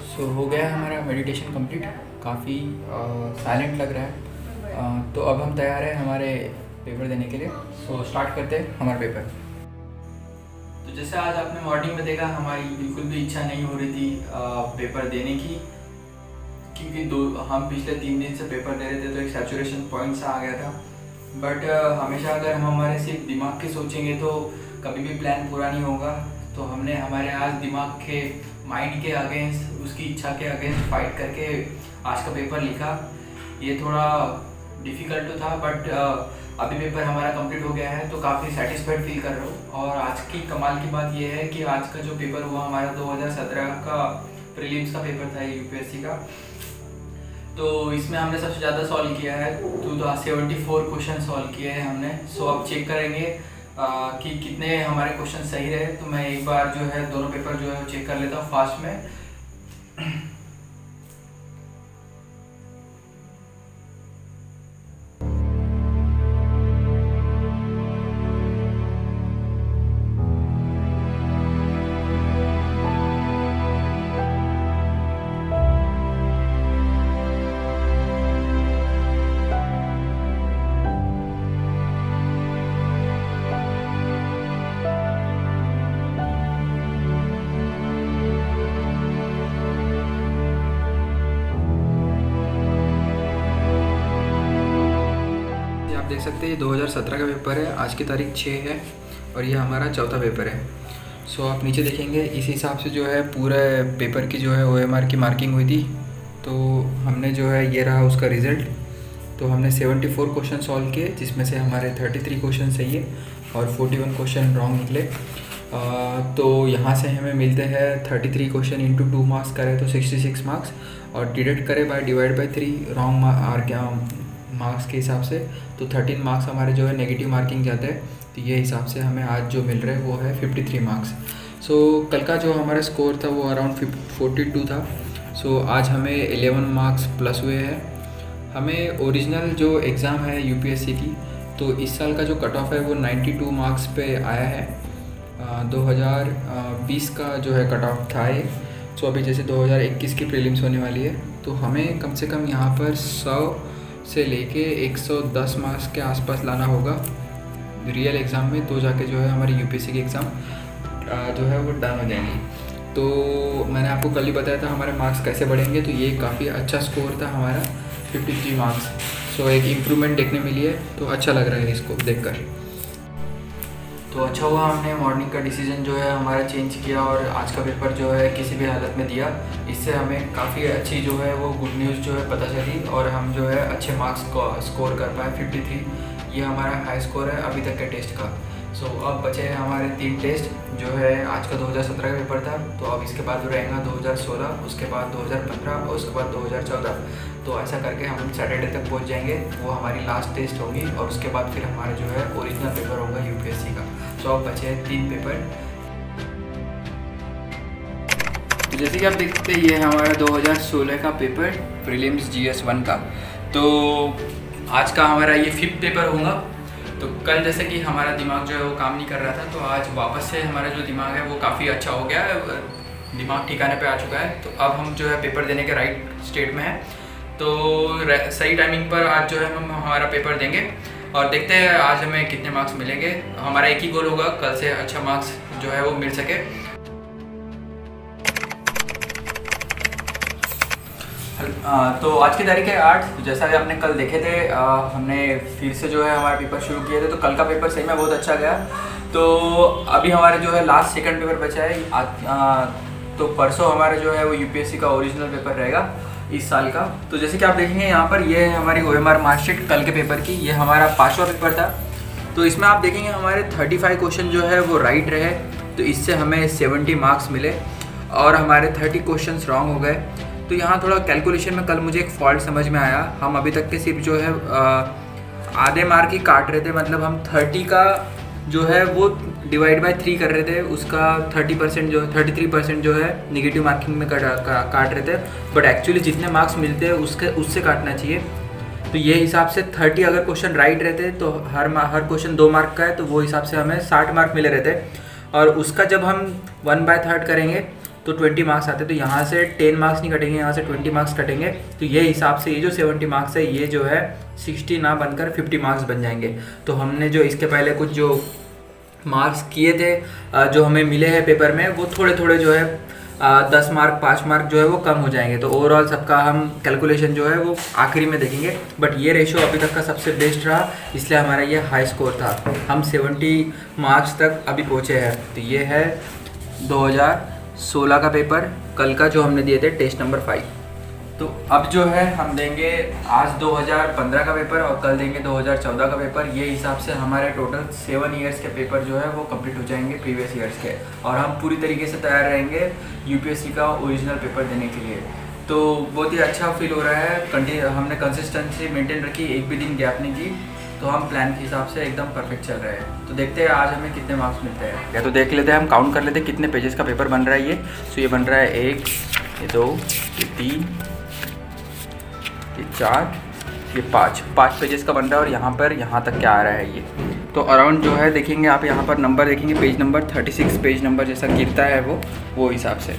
सो हो गया हमारा मेडिटेशन कंप्लीट, काफ़ी साइलेंट लग रहा है। तो अब हम तैयार हैं हमारे पेपर देने के लिए। सो स्टार्ट करते हैं हमारा पेपर। तो जैसे आज आपने मॉर्निंग में देखा, हमारी बिल्कुल भी इच्छा नहीं हो रही थी पेपर देने की, क्योंकि हम पिछले 3 दिन से पेपर दे रहे थे, तो एक सैचुरेशन पॉइंट सा आ गया था। बट हमेशा अगर हम हमारे सिर्फ दिमाग के सोचेंगे तो कभी भी प्लान पूरा नहीं होगा। तो हमने हमारे आज दिमाग के, माइंड के अगेंस्ट, उसकी इच्छा के अगेंस्ट फाइट करके आज का पेपर लिखा। ये थोड़ा डिफ़िकल्ट तो था, बट अभी पेपर हमारा कंप्लीट हो गया है, तो काफ़ी सेटिस्फाइड फील कर रहा हूँ। और आज की कमाल की बात यह है कि आज का जो पेपर हुआ हमारा 2017 का प्रीलिम्स का पेपर था, यूपीएससी का, तो इसमें हमने सबसे ज़्यादा सॉल्व किया है। 74 क्वेश्चन सॉल्व किए हैं हमने। सो अब चेक करेंगे कि कितने हमारे क्वेश्चन सही रहे। तो मैं एक बार जो है दोनों पेपर जो है चेक कर लेता हूँ फास्ट में। आप देख सकते हैं ये 2017 का पेपर है, आज की तारीख 6 है, और ये हमारा चौथा पेपर है। सो आप नीचे देखेंगे, इस हिसाब से जो है पूरे पेपर की जो है OMR की मार्किंग हुई थी। तो हमने जो है ये रहा उसका रिज़ल्ट। तो हमने 74 क्वेश्चन सॉल्व किए, जिसमें से हमारे 33 क्वेश्चन सही है और 41 क्वेश्चन रॉन्ग निकले। तो यहाँ से हमें मिलते हैं 33 क्वेश्चन इंटू 2 मार्क्स करें तो 66 मार्क्स, और डिवाइड करें डिवाइड बाई 3 रॉन्ग मार्क्स के हिसाब से तो 13 मार्क्स हमारे जो है नेगेटिव मार्किंग जाते हैं। तो ये हिसाब से हमें आज जो मिल रहे हैं वो है 53 मार्क्स। कल का जो हमारा स्कोर था वो अराउंड 42 था। आज हमें 11 मार्क्स प्लस हुए हैं। हमें ओरिजिनल जो एग्ज़ाम है यूपीएससी की, तो इस साल का जो कट ऑफ है वो 92 मार्क्स पे आया है। 2020 का जो है कट ऑफ था ये। अभी जैसे 2021 की प्रीलिम्स होने वाली है, तो हमें कम से कम यहाँ पर 100 से लेके 110 मार्क्स के आसपास लाना होगा रियल एग्ज़ाम में, तो जाके जो है हमारी यूपीएससी की एग्ज़ाम जो है वो डन हो जाएंगी। तो मैंने आपको कल ही बताया था हमारे मार्क्स कैसे बढ़ेंगे, तो ये काफ़ी अच्छा स्कोर था हमारा 53 मार्क्स। एक इम्प्रूवमेंट देखने मिली है, तो अच्छा लग रहा है इसको देखकर। तो अच्छा हुआ हमने मॉर्निंग का डिसीजन जो है हमारा चेंज किया और आज का पेपर जो है किसी भी हालत में दिया। इससे हमें काफ़ी अच्छी जो है वो गुड न्यूज़ जो है पता चली और हम जो है अच्छे मार्क्स को स्कोर कर पाए। 53 ये हमारा हाई स्कोर है अभी तक के टेस्ट का। अब बचे हैं हमारे 3 टेस्ट, जो है आज का 2017 का पेपर था, तो अब इसके बाद रहेगा 2016, उसके बाद 2015 और उसके बाद 2014। तो ऐसा करके हम सैटरडे तक पहुंच जाएंगे, वो हमारी लास्ट टेस्ट होगी और उसके बाद फिर हमारा जो है ओरिजिनल पेपर होगा यूपीएससी का। अब बचे हैं 3 पेपर। तो जैसे कि आप देखते हैं ये है हमारा 2016 का पेपर प्रीलिम्स जीएस 1 का। तो आज का हमारा ये 5th पेपर होगा। तो कल जैसे कि हमारा दिमाग जो है वो काम नहीं कर रहा था, तो आज वापस से हमारा जो दिमाग है वो काफ़ी अच्छा हो गया है, दिमाग ठिकाने पे आ चुका है। तो अब हम जो है पेपर देने के राइट स्टेट में हैं, तो सही टाइमिंग पर आज जो है हम हमारा पेपर देंगे और देखते हैं आज हमें कितने मार्क्स मिलेंगे। हमारा एक ही गोल होगा, कल से अच्छा मार्क्स जो है वो मिल सके। तो आज की तारीख है 8। जैसा कि आपने कल देखे थे, हमने फिर से जो है हमारे पेपर शुरू किए थे, तो कल का पेपर सही में बहुत अच्छा गया। तो अभी हमारे जो है लास्ट सेकंड पेपर बचा है। तो परसों हमारा जो है वो यूपीएससी का ओरिजिनल पेपर रहेगा इस साल का। तो जैसे कि आप देखेंगे यहाँ पर ये है हमारी ओएमआर मार्कशीट कल के पेपर की। ये हमारा 5वां पेपर था। तो इसमें आप देखेंगे हमारे 35 क्वेश्चन जो है वो राइट रहे, तो इससे हमें 70 मार्क्स मिले और हमारे 30 क्वेश्चन रॉन्ग हो गए। तो यहाँ थोड़ा कैलकुलेशन में कल मुझे एक फॉल्ट समझ में आया। हम अभी तक के सिर्फ जो है आधे मार्क ही काट रहे थे, मतलब हम 30 का जो है वो डिवाइड बाय 3 कर रहे थे, उसका 30% जो 33% जो है निगेटिव मार्किंग में काट रहे थे। बट एक्चुअली जितने मार्क्स मिलते हैं उससे काटना चाहिए। तो ये हिसाब से 30 अगर क्वेश्चन राइट रहते तो हर क्वेश्चन 2 मार्क का है, तो वो हिसाब से हमें 60 मार्क मिले रहते। और उसका जब हम 1/3 करेंगे तो 20 मार्क्स आते। तो यहाँ से 10 मार्क्स नहीं कटेंगे, यहाँ से 20 मार्क्स कटेंगे। तो ये हिसाब से ये जो 70 मार्क्स है, ये जो है 60 ना बनकर 50 मार्क्स बन जाएंगे। तो हमने जो इसके पहले कुछ जो मार्क्स किए थे जो हमें मिले हैं पेपर में, वो थोड़े थोड़े जो है 10 मार्क 5 मार्क जो है वो कम हो जाएंगे। तो ओवरऑल सबका हम कैलकुलेशन जो है वो आखिरी में देखेंगे। बट ये रेशो अभी तक का सबसे बेस्ट रहा, इसलिए हमारा ये हाई स्कोर था। हम 70 मार्क्स तक अभी पहुँचे हैं। तो ये है 2016 का पेपर, कल का जो हमने दिए थे टेस्ट नंबर 5। तो अब जो है हम देंगे आज 2015 का पेपर और कल देंगे 2014 का पेपर। ये हिसाब से हमारे टोटल 7 ईयर्स के पेपर जो है वो कंप्लीट हो जाएंगे प्रीवियस ईयर्स के, और हम पूरी तरीके से तैयार रहेंगे यूपीएससी का ओरिजिनल पेपर देने के लिए। तो बहुत ही अच्छा फील हो रहा है। हमने कंसिस्टेंसी मेंटेन रखी, एक भी दिन गैप नहीं की, तो हम प्लान के हिसाब से एकदम परफेक्ट चल रहे हैं। तो देखते हैं आज हमें कितने मार्क्स मिलते हैं। या तो देख लेते हैं, हम काउंट कर लेते हैं कितने पेजेस का पेपर बन रहा है ये। तो ये बन रहा है 1, ये 2, ये 3, ये 4, ये 5 पेजेस का बन रहा है। और यहाँ पर यहाँ तक क्या आ रहा है ये, तो अराउंड जो है देखेंगे आप यहाँ पर नंबर देखेंगे, पेज नंबर 36 पेज नंबर जैसा गिरता है वो हिसाब से।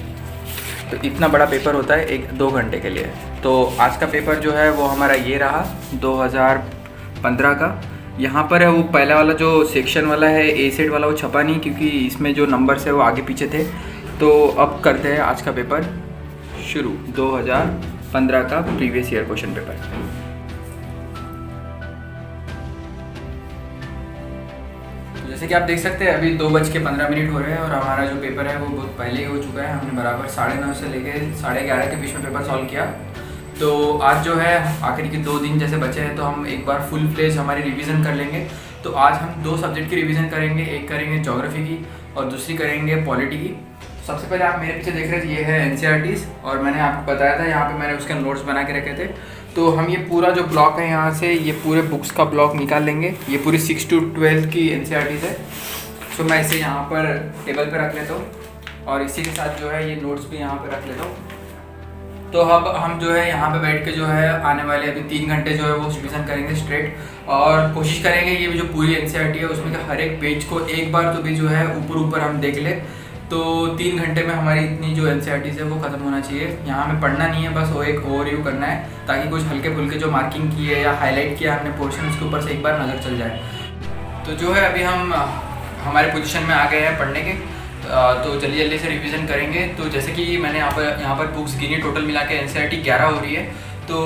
तो इतना बड़ा पेपर होता है 1-2 घंटे के लिए। तो आज का पेपर जो है वो हमारा ये रहा 2015 का। यहाँ पर है वो पहला वाला जो सेक्शन वाला है ए सेट वाला, वो छपा नहीं क्योंकि इसमें जो नंबर्स है वो आगे पीछे थे। तो अब करते हैं आज का पेपर शुरू, 2015 का प्रीवियस ईयर क्वेश्चन पेपर। जैसे कि आप देख सकते हैं अभी 2:15 हो रहे हैं और हमारा जो पेपर है वो बहुत पहले ही हो चुका है। हमने बराबर 9:30 से लेके 11:30 के बीच में पेपर सॉल्व किया। तो आज जो है आखिरी के 2 दिन जैसे बचे हैं, तो हम एक बार फुल फ्लेज हमारी रिवीजन कर लेंगे। तो आज हम 2 सब्जेक्ट की रिवीजन करेंगे, एक करेंगे ज्योग्राफी की और दूसरी करेंगे पॉलिटी की। सबसे पहले आप मेरे पीछे देख रहे थे, ये है एनसीईआरटीज़ और मैंने आपको बताया था यहाँ पे मैंने उसके नोट्स बना के रखे थे। तो हम ये पूरा जो ब्लॉक है यहाँ से ये पूरे बुक्स का ब्लॉक निकाल लेंगे। ये पूरी 6 to 12 की एनसीईआरटीज़ है। तो मैं इसे यहाँ पर टेबल पर रख लेता हूँ। और इसी के साथ जो है ये नोट्स भी यहाँ पे रख लेता हूँ। तो अब हम जो है यहाँ पे बैठ के जो है आने वाले अभी 3 घंटे जो है वो रिविज़न करेंगे स्ट्रेट, और कोशिश करेंगे ये जो पूरी एनसीईआरटी है उसमें हर एक पेज को एक बार तो भी जो है ऊपर हम देख ले। तो 3 घंटे में हमारी इतनी जो एनसीईआरटीज़ है वो ख़त्म होना चाहिए। यहाँ हमें पढ़ना नहीं है, बस वो एक ओवरव्यू करना है ताकि कुछ हल्के फुल्के जो मार्किंग की है या हाईलाइट किया हमने पोर्शन उसके ऊपर से एक बार नज़र चल जाए। तो जो है अभी हम हमारे पोजीशन में आ गए हैं पढ़ने के, तो जल्दी जल्दी से रिवीजन करेंगे। तो जैसे कि मैंने यहाँ पर बुक्स गिनी, टोटल मिला के एनसीईआरटी 11 हो रही है, तो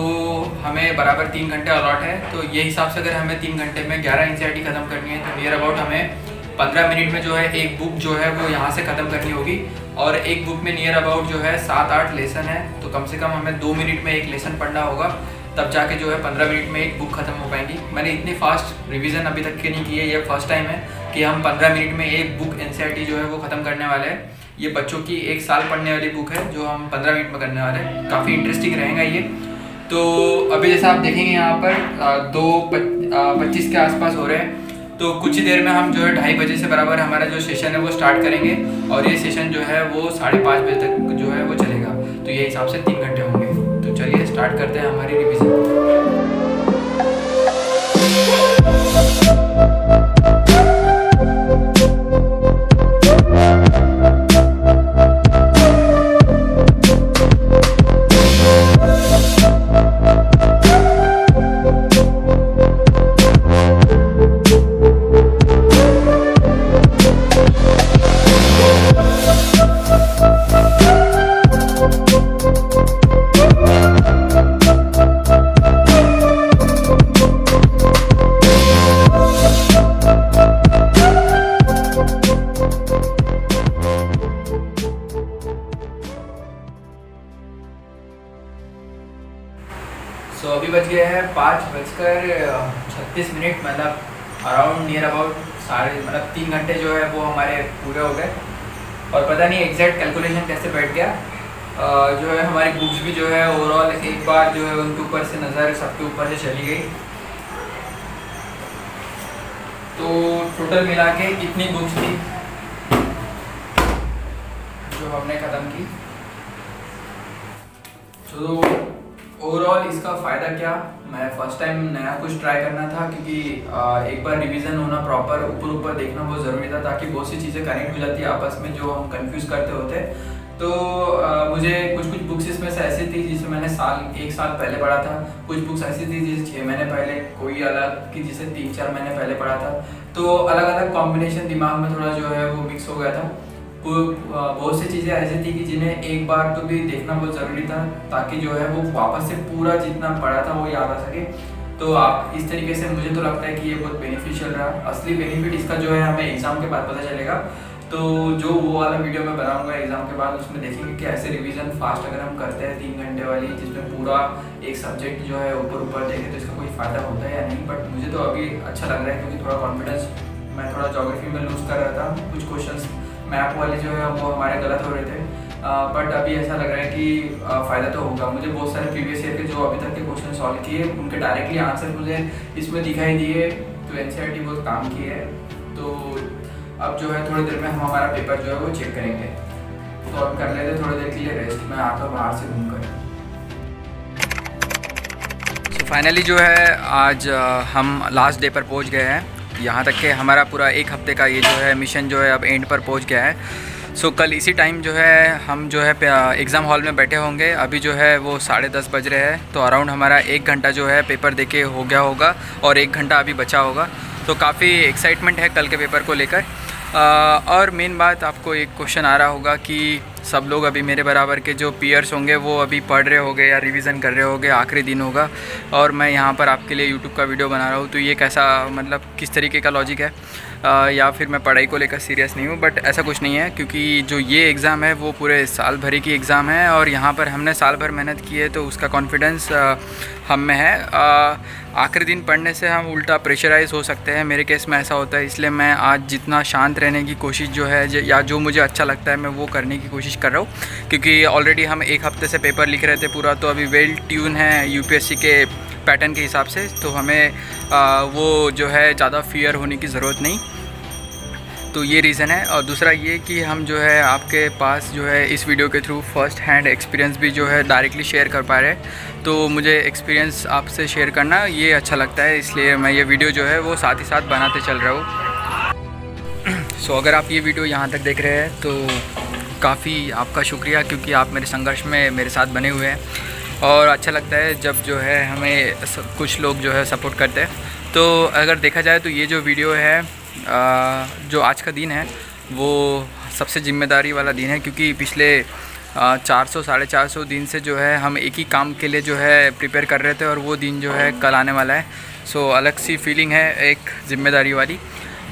हमें बराबर 3 घंटे अलॉट है। तो ये हिसाब से अगर हमें 3 घंटे में 11 एनसीईआरटी ख़त्म करनी है तो नियर अबाउट हमें 15 मिनट में जो है एक बुक जो है वो यहाँ से ख़त्म करनी होगी। और एक बुक में नियर अबाउट जो है 7-8 लेसन है, तो कम से कम हमें 2 मिनट में एक लेसन पढ़ना होगा, तब जाके जो है 15 मिनट में एक बुक ख़त्म हो पाएगी। मैंने इतनी फास्ट रिवीजन अभी तक की नहीं की है, ये फर्स्ट टाइम है कि हम 15 मिनट में एक बुक एनसीईआरटी जो है वो ख़त्म करने वाले हैं। ये बच्चों की 1 साल पढ़ने वाली बुक है जो हम 15 मिनट में करने वाले हैं। काफ़ी इंटरेस्टिंग रहेगा ये। तो अभी जैसा आप देखेंगे यहाँ पर 2:25 के आसपास हो रहे हैं, तो कुछ ही देर में हम जो है 2:30 बजे से बराबर हमारा जो सेशन है वो स्टार्ट करेंगे, और ये सेशन जो है वो 5:30 बजे तक जो है वो चलेगा। तो ये हिसाब से 3 घंटे होंगे। तो चलिए स्टार्ट करते हैं हमारी रिविज़न। सो अभी बज गए हैं 5:36, मतलब अराउंड नियर अबाउट 3 घंटे जो है वो हमारे पूरे हो गए। और पता नहीं एग्जैक्ट कैलकुलेशन कैसे बैठ गया। जो है हमारी बुक्स भी जो है ओवरऑल एक बार जो है उनके ऊपर से नज़र सबके ऊपर से चली गई। तो टोटल मिला के इतनी बुक्स थी जो हमने ख़त्म की। तो ओवरऑल इसका फ़ायदा क्या, मैं फ़र्स्ट टाइम नया कुछ ट्राई करना था, क्योंकि एक बार रिवीजन होना प्रॉपर ऊपर देखना बहुत ज़रूरी था, ताकि बहुत सी चीज़ें कनेक्ट हो जाती है आपस में जो हम कंफ्यूज करते होते। तो मुझे कुछ बुक्स इसमें से ऐसी थी जिसे मैंने 1 साल पहले पढ़ा था, कुछ बुक्स ऐसी थी जिसे 6 महीने पहले, कोई अलग की जिसे 3-4 महीने पहले पढ़ा था। तो अलग अलग कॉम्बिनेशन दिमाग में थोड़ा जो है वो मिक्स हो गया था। बहुत सी चीज़ें ऐसी थी कि जिन्हें एक बार तो भी देखना बहुत ज़रूरी था, ताकि जो है वो वापस से पूरा जितना पढ़ा था वो याद आ सके। तो आप इस तरीके से मुझे तो लगता है कि ये बहुत बेनिफिशियल रहा। असली बेनिफिट इसका जो है हमें एग्ज़ाम के बाद पता चलेगा। तो जो वो वाला वीडियो मैं बनाऊंगा एग्ज़ाम के बाद, उसमें देखेंगे कि ऐसे रिवीजन फास्ट अगर हम करते हैं 3 घंटे वाली, जिसमें पूरा एक सब्जेक्ट जो है ऊपर देखें, तो इसका कोई फ़ायदा होता है या नहीं। बट मुझे तो अभी अच्छा लग रहा है, क्योंकि थोड़ा कॉन्फिडेंस, मैं थोड़ा ज्योग्राफी में लूज़ कर रहा था, कुछ क्वेश्चंस मैप वाले जो है वो हमारे गलत हो रहे थे। बट अभी ऐसा लग रहा है कि फ़ायदा तो होगा। मुझे बहुत सारे प्रीवियस ईयर के जो अभी तक के क्वेश्चन सॉल्व किए उनके डायरेक्टली आंसर मुझे इसमें दिखाई दिए, तो एनसीईआरटी बहुत काम की है। तो अब जो है थोड़ी देर में हम हमारा पेपर जो है वो चेक करेंगे। तो अब कर लेते थोड़ी देर के लिए रेस्ट, मैं आता हूँ बाहर से घूम कर। तो फाइनली जो है आज हम लास्ट डे पर पहुँच गए हैं। यहाँ तक कि हमारा पूरा 1 हफ्ते का ये जो है मिशन जो है अब एंड पर पहुँच गया है। सो कल इसी टाइम जो है हम जो है एग्ज़ाम हॉल में बैठे होंगे। अभी जो है वो 10:30 बज रहे हैं, तो अराउंड हमारा 1 घंटा जो है पेपर देके हो गया होगा, और 1 घंटा अभी बचा होगा। तो काफ़ी एक्साइटमेंट है कल के पेपर को लेकर। और मेन बात, आपको एक क्वेश्चन आ रहा होगा कि सब लोग अभी मेरे बराबर के जो पीयर्स होंगे वो अभी पढ़ रहे होंगे या रिवीजन कर रहे होंगे, आखिरी दिन होगा और मैं यहाँ पर आपके लिए यूट्यूब का वीडियो बना रहा हूँ। तो ये कैसा, मतलब किस तरीके का लॉजिक है, या फिर मैं पढ़ाई को लेकर सीरियस नहीं हूँ? बट ऐसा कुछ नहीं है, क्योंकि जो ये एग्ज़ाम है वो पूरे साल भर की एग्ज़ाम है, और यहाँ पर हमने साल भर मेहनत की है, तो उसका कॉन्फिडेंस हम में है। आखिरी दिन पढ़ने से हम उल्टा प्रेशराइज़ हो सकते हैं, मेरे केस में ऐसा होता है। इसलिए मैं आज जितना शांत रहने की कोशिश जो है, या जो मुझे अच्छा लगता है मैं वो करने की कोशिश कर रहा हूँ, क्योंकि ऑलरेडी हम 1 हफ्ते से पेपर लिख रहे थे पूरा, तो अभी वेल ट्यून है यूपीएससी के पैटर्न के हिसाब से, तो हमें वो जो है ज़्यादा फियर होने की ज़रूरत नहीं। तो ये रीज़न है। और दूसरा ये कि हम जो है आपके पास जो है इस वीडियो के थ्रू फर्स्ट हैंड एक्सपीरियंस भी जो है डायरेक्टली शेयर कर पा रहे हैं। तो मुझे एक्सपीरियंस आपसे शेयर करना ये अच्छा लगता है, इसलिए मैं ये वीडियो जो है वो साथ ही साथ बनाते चल रहा हूँ। सो अगर आप ये वीडियो यहाँ तक देख रहे हैं तो काफ़ी आपका शुक्रिया, क्योंकि आप मेरे संघर्ष में मेरे साथ बने हुए हैं। और अच्छा लगता है जब जो है हमें कुछ लोग जो है सपोर्ट करते हैं। तो अगर देखा जाए तो ये जो वीडियो है, जो आज का दिन है वो सबसे ज़िम्मेदारी वाला दिन है, क्योंकि पिछले 400 साढ़े 400 दिन से जो है हम एक ही काम के लिए जो है प्रिपेयर कर रहे थे, और वो दिन जो है कल आने वाला है। सो अलग सी फीलिंग है, एक ज़िम्मेदारी वाली।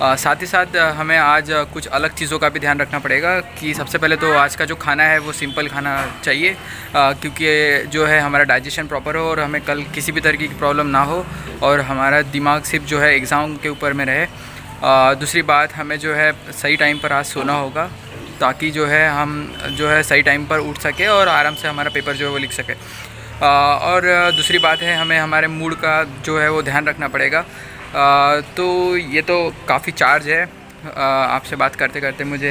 साथ ही साथ हमें आज कुछ अलग चीज़ों का भी ध्यान रखना पड़ेगा कि सबसे पहले तो आज का जो खाना है वो सिंपल खाना चाहिए, क्योंकि जो है हमारा डाइजेशन प्रॉपर हो और हमें कल किसी भी तरीके की प्रॉब्लम ना हो, और हमारा दिमाग सिर्फ जो है एग्ज़ाम के ऊपर में रहे। दूसरी बात, हमें जो है सही टाइम पर आज सोना होगा, ताकि जो है हम जो है सही टाइम पर उठ सके और आराम से हमारा पेपर जो है वो लिख सके। और दूसरी बात है, हमें हमारे मूड का जो है वो ध्यान रखना पड़ेगा। तो ये तो काफ़ी चार्ज है। आपसे बात करते करते मुझे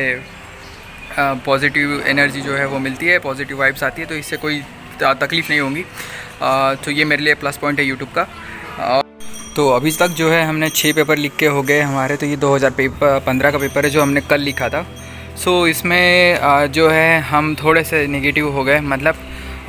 पॉजिटिव एनर्जी जो है वो मिलती है, पॉजिटिव वाइब्स आती है, तो इससे कोई तकलीफ़ नहीं होगी। तो ये मेरे लिए प्लस पॉइंट है यूट्यूब का। तो अभी तक जो है हमने 6 पेपर लिख के हो गए हमारे। तो ये 2015 का पेपर है जो हमने कल लिखा था। सो इसमें जो है हम थोड़े से नेगेटिव हो गए, मतलब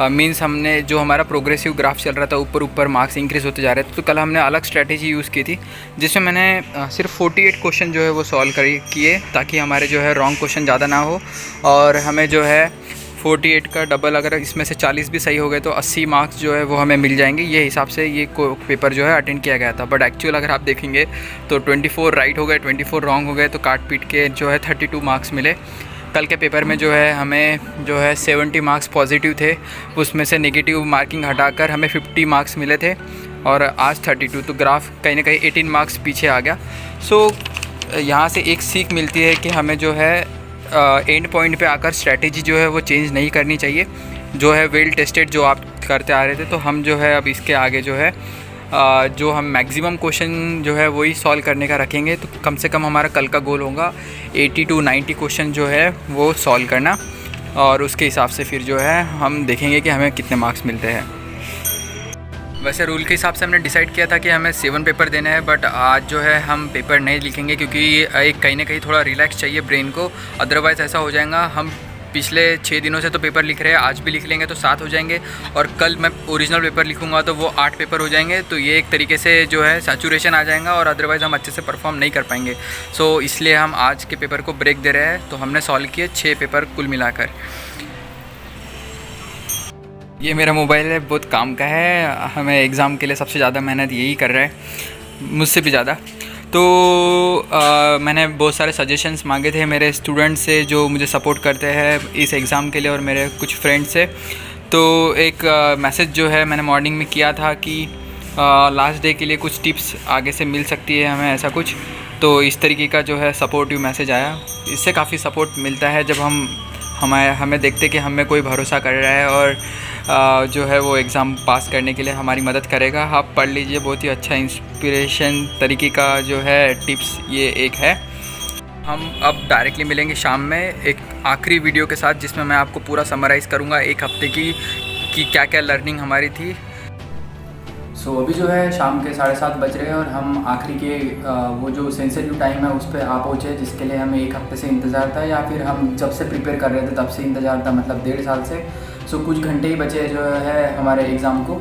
मीन्स हमने जो हमारा प्रोग्रेसिव ग्राफ चल रहा था, ऊपर ऊपर मार्क्स इंक्रीज़ होते जा रहे थे। तो कल हमने अलग स्ट्रैटेजी यूज़ की थी, जिसमें मैंने सिर्फ 48 क्वेश्चन जो है वो सॉल्व किए, ताकि हमारे जो है रॉन्ग क्वेश्चन ज़्यादा ना हो, और हमें जो है 48 का डबल, अगर इसमें से 40 भी सही हो गए तो 80 मार्क्स जो है वो हमें मिल जाएंगे। ये हिसाब से ये पेपर जो है अटेंड किया गया था। बट एक्चुअल अगर आप देखेंगे तो 24 राइट हो गए, 24 रॉन्ग हो गए, तो काट पीट के जो है 32 मार्क्स मिले। कल के पेपर में जो है हमें जो है 70 मार्क्स पॉजिटिव थे, उसमें से नेगेटिव मार्किंग हटाकर हमें 50 मार्क्स मिले थे, और आज 32। तो ग्राफ कहीं ना कहीं 18 मार्क्स पीछे आ गया। सो यहाँ से एक सीख मिलती है कि हमें जो है एंड पॉइंट पे आकर स्ट्रैटेजी जो है वो चेंज नहीं करनी चाहिए। जो है वेल टेस्टेड जो आप करते आ रहे थे, तो हम जो है अब इसके आगे जो है जो हम मैक्सिमम क्वेश्चन जो है वही सॉल्व करने का रखेंगे। तो कम से कम हमारा कल का गोल होगा 80 to 90 क्वेश्चन जो है वो सॉल्व करना, और उसके हिसाब से फिर जो है हम देखेंगे कि हमें कितने मार्क्स मिलते हैं। वैसे रूल के हिसाब से हमने डिसाइड किया था कि हमें 7 पेपर देने हैं, बट आज जो है हम पेपर नहीं लिखेंगे, क्योंकि एक कहीं ना कहीं थोड़ा रिलैक्स चाहिए ब्रेन को। अदरवाइज़ ऐसा हो जाएगा, हम पिछले 6 दिनों से तो पेपर लिख रहे हैं, आज भी लिख लेंगे तो 7 हो जाएंगे, और कल मैं ओरिजिनल पेपर लिखूंगा तो वो 8 पेपर हो जाएंगे। तो ये एक तरीके से जो है सैचुरेशन आ जाएगा, और अदरवाइज़ हम अच्छे से परफॉर्म नहीं कर पाएंगे। सो इसलिए हम आज के पेपर को ब्रेक दे रहे हैं। तो हमने सॉल्व किए 6 पेपर कुल मिलाकर। ये मेरा मोबाइल है, बहुत काम का है, हमें एग्ज़ाम के लिए सबसे ज़्यादा मेहनत यही कर रहा है, मुझसे भी ज़्यादा। तो मैंने बहुत सारे सजेशंस मांगे थे मेरे स्टूडेंट से जो मुझे सपोर्ट करते हैं इस एग्ज़ाम के लिए, और मेरे कुछ फ्रेंड्स से। तो एक मैसेज जो है मैंने मॉर्निंग में किया था कि लास्ट डे के लिए कुछ टिप्स आगे से मिल सकती है हमें, ऐसा कुछ। तो इस तरीके का जो है सपोर्टिव मैसेज आया। इससे काफ़ी सपोर्ट मिलता है जब हमें देखते कि हमें कोई भरोसा कर रहा है, और जो है वो एग्ज़ाम पास करने के लिए हमारी मदद करेगा। आप पढ़ लीजिए, बहुत ही अच्छा इंस्पिरेशन तरीके का जो है टिप्स ये एक है। हम अब डायरेक्टली मिलेंगे शाम में एक आखिरी वीडियो के साथ, जिसमें मैं आपको पूरा समराइज़ करूँगा एक हफ्ते की क्या क्या लर्निंग हमारी थी। सो अभी जो है शाम के 7:30 बज रहे हैं, और हम आखिरी के वो जो सेंसिटिव टाइम है उस पर आ पहुँचे, जिसके लिए हमें एक हफ्ते से इंतज़ार था, या फिर हम जब से प्रिपेयर कर रहे थे तब से इंतज़ार था, मतलब 1.5 साल से। सो कुछ घंटे ही बचे जो है हमारे एग्ज़ाम को।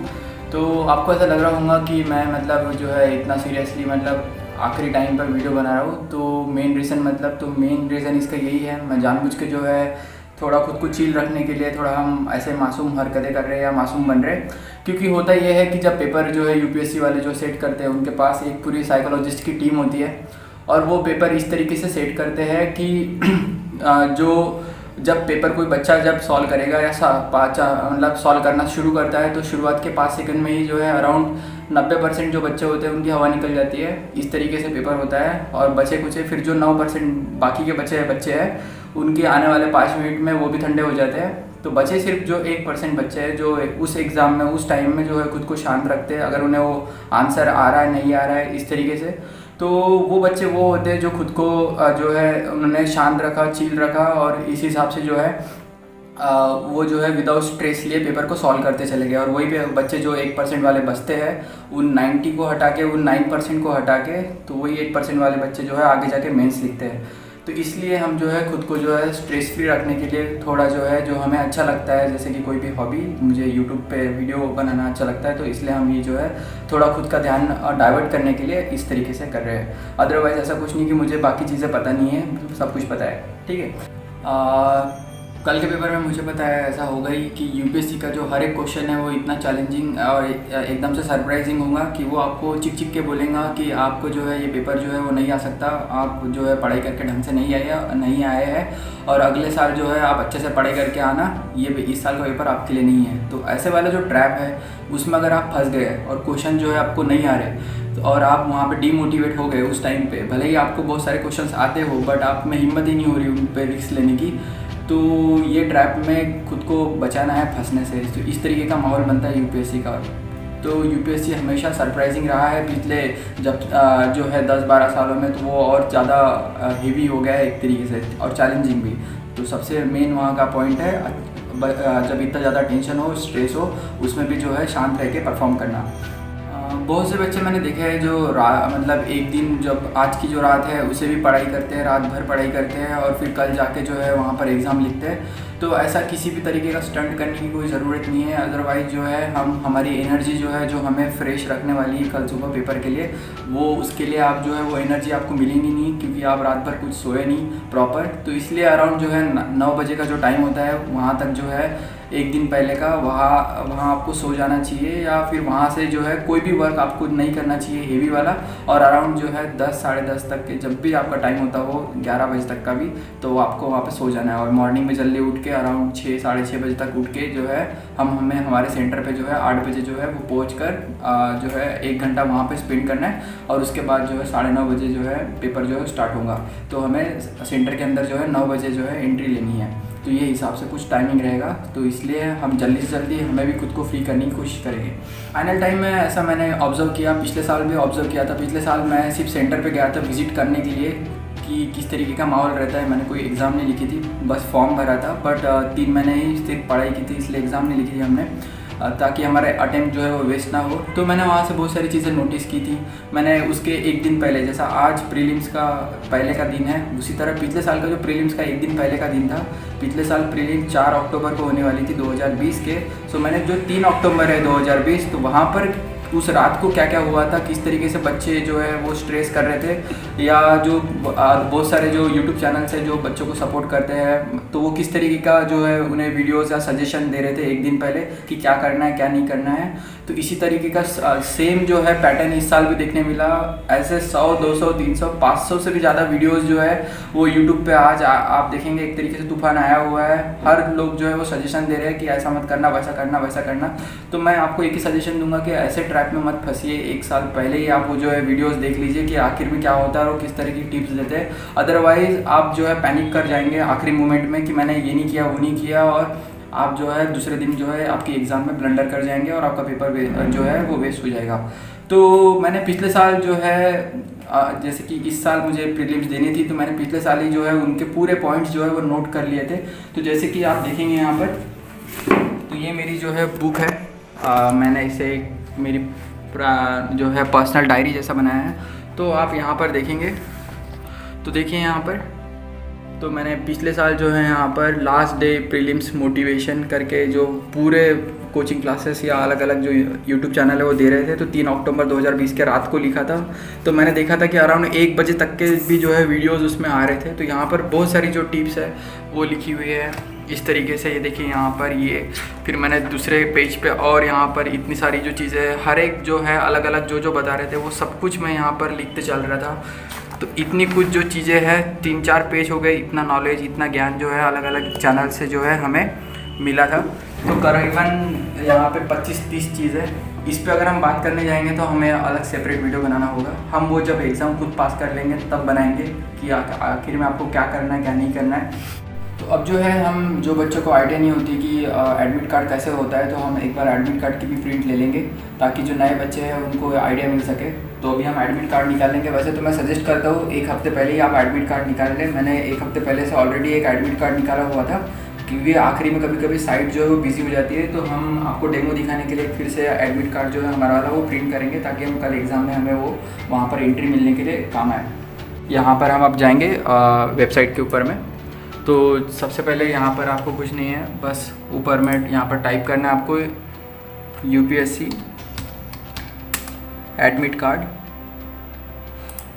तो आपको ऐसा लग रहा होगा कि मैं मतलब जो है इतना सीरियसली मतलब आखिरी टाइम पर वीडियो बना रहा हूँ। तो मेन रीज़न इसका यही है, मैं जानबूझ के जो है थोड़ा खुद को चिल रखने के लिए थोड़ा हम ऐसे मासूम हरकतें कर रहे हैं या मासूम बन रहे हैं। क्योंकि होता ये है कि जब पेपर जो है यूपीएससी वाले जो सेट करते हैं, उनके पास एक पूरी साइकोलॉजिस्ट की टीम होती है, और वो पेपर इस तरीके से सेट करते हैं कि जो जब पेपर कोई बच्चा जब सॉल्व करेगा या मतलब सॉल्व करना शुरू करता है, तो शुरुआत के 5 सेकंड में ही जो है अराउंड 90% जो बच्चे होते हैं उनकी हवा निकल जाती है। इस तरीके से पेपर होता है, और बचे कुछ फिर जो 9% बाकी के बच्चे हैं उनके आने वाले 5 मिनट में वो भी ठंडे हो जाते हैं। तो बचे सिर्फ जो 1% बच्चे हैं जो उस एग्ज़ाम में उस टाइम में जो है खुद को शांत रखते हैं, अगर उन्हें वो आंसर आ रहा है नहीं आ रहा है इस तरीके से। तो वो बच्चे वो होते हैं जो खुद को जो है उन्होंने शांत रखा, चिल रखा और इस हिसाब से जो है वो जो है विदाउट स्ट्रेस लिए पेपर को सॉल्व करते चले गए। और वही पे बच्चे जो 1% वाले बचते हैं उन 90 को हटा के, उन 9% को हटा के, तो वही 8% वाले बच्चे जो है आगे जाके मेंस लिखते हैं। तो इसलिए हम जो है खुद को जो है स्ट्रेस फ्री रखने के लिए थोड़ा जो है जो हमें अच्छा लगता है, जैसे कि कोई भी हॉबी, मुझे यूट्यूब पे वीडियो बनाना अच्छा लगता है, तो इसलिए हम ये जो है थोड़ा खुद का ध्यान डाइवर्ट करने के लिए इस तरीके से कर रहे हैं। अदरवाइज़ ऐसा कुछ नहीं कि मुझे बाकी चीज़ें पता नहीं है, सब कुछ पता है, ठीक है। कल के पेपर में मुझे पता है ऐसा होगा ही कि यूपीएससी का जो हर एक क्वेश्चन है वो इतना चैलेंजिंग और एकदम से सरप्राइजिंग होगा कि वो आपको चिक चिक के बोलेगा कि आपको जो है ये पेपर जो है वो नहीं आ सकता, आप जो है पढ़ाई करके ढंग से नहीं आए हैं और अगले साल जो है आप अच्छे से पढ़ाई करके आना, ये इस साल का पेपर आपके लिए नहीं है। तो ऐसे वाला जो ट्रैप है उसमें अगर आप फंस गए और क्वेश्चन जो है आपको नहीं आ रहे और आप वहाँ पे डीमोटिवेट हो गए उस टाइम पे, भले ही आपको बहुत सारे क्वेश्चंस आते हो बट आप में हिम्मत ही नहीं हो रही उन पर रिस्क लेने की, तो ये ट्रैप में खुद को बचाना है फंसने से। तो इस तरीके का माहौल बनता है यूपीएससी का। तो यूपीएससी हमेशा सरप्राइजिंग रहा है पिछले जब जो है 10-12 सालों में, तो वो और ज़्यादा हेवी हो गया है एक तरीके से और चैलेंजिंग भी। तो सबसे मेन वहाँ का पॉइंट है जब इतना ज़्यादा टेंशन हो, स्ट्रेस हो, उसमें भी जो है शांत रह के परफॉर्म करना। बहुत से बच्चे मैंने देखे हैं जो मतलब एक दिन जब आज की जो रात है उसे भी पढ़ाई करते हैं, रात भर पढ़ाई करते हैं और फिर कल जाके जो है वहाँ पर एग्ज़ाम लिखते हैं। तो ऐसा किसी भी तरीके का स्टंट करने की कोई ज़रूरत नहीं है। अदरवाइज़ जो है हमारी एनर्जी जो है जो हमें फ्रेश रखने वाली है कल सुबह पेपर के लिए, वो उसके लिए आप जो है वो एनर्जी आपको मिलेंगी नहीं, क्योंकि आप रात भर कुछ सोए नहीं प्रॉपर। तो इसलिए अराउंड जो है 9 बजे का जो टाइम होता है वहाँ तक जो है एक दिन पहले का वहाँ आपको सो जाना चाहिए, या फिर वहाँ से जो है कोई भी वर्क आपको नहीं करना चाहिए हेवी वाला। और अराउंड जो है 10 साढ़े 10 तक के जब भी आपका टाइम होता हो, 11 बजे तक का भी, तो आपको वहाँ पे सो जाना है। और मॉर्निंग में जल्दी उठ के अराउंड 6 साढ़े 6 बजे तक उठ के जो है हमें हमारे सेंटर पे जो है 8 बजे जो है वो पहुँच कर जो है 1 घंटा वहाँ पे स्पेंड करना है। और उसके बाद जो है 9:30 बजे जो है पेपर जो है स्टार्ट होगा। तो हमें सेंटर के अंदर जो है 9 बजे जो है एंट्री लेनी है। तो ये हिसाब से कुछ टाइमिंग रहेगा, तो इसलिए हम जल्दी से जल्दी हमें भी खुद को फ्री करने की कोशिश करेंगे। फाइनल टाइम में ऐसा मैंने ऑब्ज़र्व किया, पिछले साल भी ऑब्ज़र्व किया था। पिछले साल मैं सिर्फ सेंटर पे गया था विज़िट करने के लिए कि किस तरीके का माहौल रहता है। मैंने कोई एग्ज़ाम नहीं लिखी थी, बस फॉर्म भरा था। बट 3 महीने ही सिर्फ पढ़ाई की थी, इसलिए एग्ज़ाम नहीं लिखी थी हमने, ताकि हमारे अटेम्प्ट जो है वो वेस्ट ना हो। तो मैंने वहाँ से बहुत सारी चीज़ें नोटिस की थी। मैंने उसके एक दिन पहले, जैसा आज प्रीलिम्स का पहले का दिन है, उसी तरह पिछले साल का जो प्रीलिम्स का एक दिन पहले का दिन था, पिछले साल प्रीलिम्स 4 अक्टूबर को होने वाली थी 2020 के। सो मैंने जो 3 अक्टूबर है 2020, तो वहाँ पर उस रात को क्या क्या हुआ था, किस तरीके से बच्चे जो है वो स्ट्रेस कर रहे थे, या जो बहुत सारे जो यूट्यूब चैनल्स है जो बच्चों को सपोर्ट करते हैं, तो वो किस तरीके का जो है उन्हें वीडियोस या सजेशन दे रहे थे एक दिन पहले कि क्या करना है क्या नहीं करना है। तो इसी तरीके का सेम जो है पैटर्न इस साल भी देखने मिला। ऐसे 100, 200, 300, 500 से भी ज़्यादा वीडियोस जो है वो यूट्यूब पे आज आप देखेंगे एक तरीके से तूफान आया हुआ है। हर लोग जो है वो सजेशन दे रहे हैं कि ऐसा मत करना, वैसा करना, वैसा करना। तो मैं आपको एक ही सजेशन दूंगा कि ऐसे ट्रैप में मत फंसिए। एक साल पहले ही आप वो जो है वीडियोस देख लीजिए कि आखिर में क्या होता है और किस तरह की टिप्स देते हैं। अदरवाइज़ आप जो है पैनिक कर जाएंगे आखिरी मोमेंट में कि मैंने ये नहीं किया, वो नहीं किया, और आप जो है दूसरे दिन जो है आपकी एग्ज़ाम में ब्लंडर कर जाएंगे और आपका पेपर जो है वो वेस्ट हो जाएगा। तो मैंने पिछले साल जो है जैसे कि इस साल मुझे प्रीलिम्स देनी थी, तो मैंने पिछले साल ही जो है उनके पूरे पॉइंट्स जो है वो नोट कर लिए थे। तो जैसे कि आप देखेंगे यहाँ पर, तो ये मेरी जो है बुक है, मैंने इसे मेरी जो है पर्सनल डायरी जैसा बनाया है। तो आप यहाँ पर देखेंगे, तो देखिए यहाँ पर, तो मैंने पिछले साल जो है यहाँ पर लास्ट डे प्रीलिम्स मोटिवेशन करके जो पूरे कोचिंग क्लासेस या अलग अलग जो यूट्यूब चैनल है वो दे रहे थे, तो 3 अक्टूबर 2020 के रात को लिखा था। तो मैंने देखा था कि अराउंड 1 बजे तक के भी जो है वीडियोस उसमें आ रहे थे। तो यहाँ पर बहुत सारी जो टिप्स है वो लिखी हुई है इस तरीके से। ये देखिए यहाँ पर, ये फिर मैंने दूसरे पेज पे और यहाँ पर इतनी सारी जो चीज़ें हर एक जो है अलग अलग जो बता रहे थे वो सब कुछ मैं यहाँ पर लिखते चल रहा था। तो इतनी कुछ जो चीज़ें हैं, 3-4 पेज हो गए, इतना नॉलेज, इतना ज्ञान जो है अलग अलग चैनल से जो है हमें मिला था। तो करीबन यहाँ पे 25-30 चीज़ें, इस पे अगर हम बात करने जाएंगे तो हमें अलग सेपरेट वीडियो बनाना होगा। हम वो जब एग्ज़ाम खुद पास कर लेंगे तब बनाएंगे कि आखिर में आपको क्या करना है क्या नहीं करना है। तो अब जो है हम जो बच्चों को आइडिया नहीं होती कि एडमिट कार्ड कैसे होता है, तो हम एक बार एडमिट कार्ड की भी प्रिंट ले लेंगे ताकि जो नए बच्चे हैं उनको आइडिया मिल सके। तो अभी हम एडमिट कार्ड निकालेंगे। वैसे तो मैं सजेस्ट करता हूँ 1 हफ्ते पहले ही आप एडमिट कार्ड निकाल लें। मैंने 1 हफ्ते पहले से ऑलरेडी एक एडमिट कार्ड निकाला हुआ था, क्योंकि आखिरी में कभी कभी साइट जो है वो बिजी हो जाती है। तो हम आपको डेमो दिखाने के लिए फिर से एडमिट कार्ड जो है हमारा वाला वो प्रिंट करेंगे, ताकि हम कल एग्ज़ाम में हमें वो वहाँ पर एंट्री मिलने के लिए काम आए। यहाँ पर हम अब जाएंगे वेबसाइट के ऊपर में। तो सबसे पहले यहाँ पर आपको कुछ नहीं है, बस ऊपर में यहाँ पर टाइप करना है आपको UPSC एडमिट कार्ड,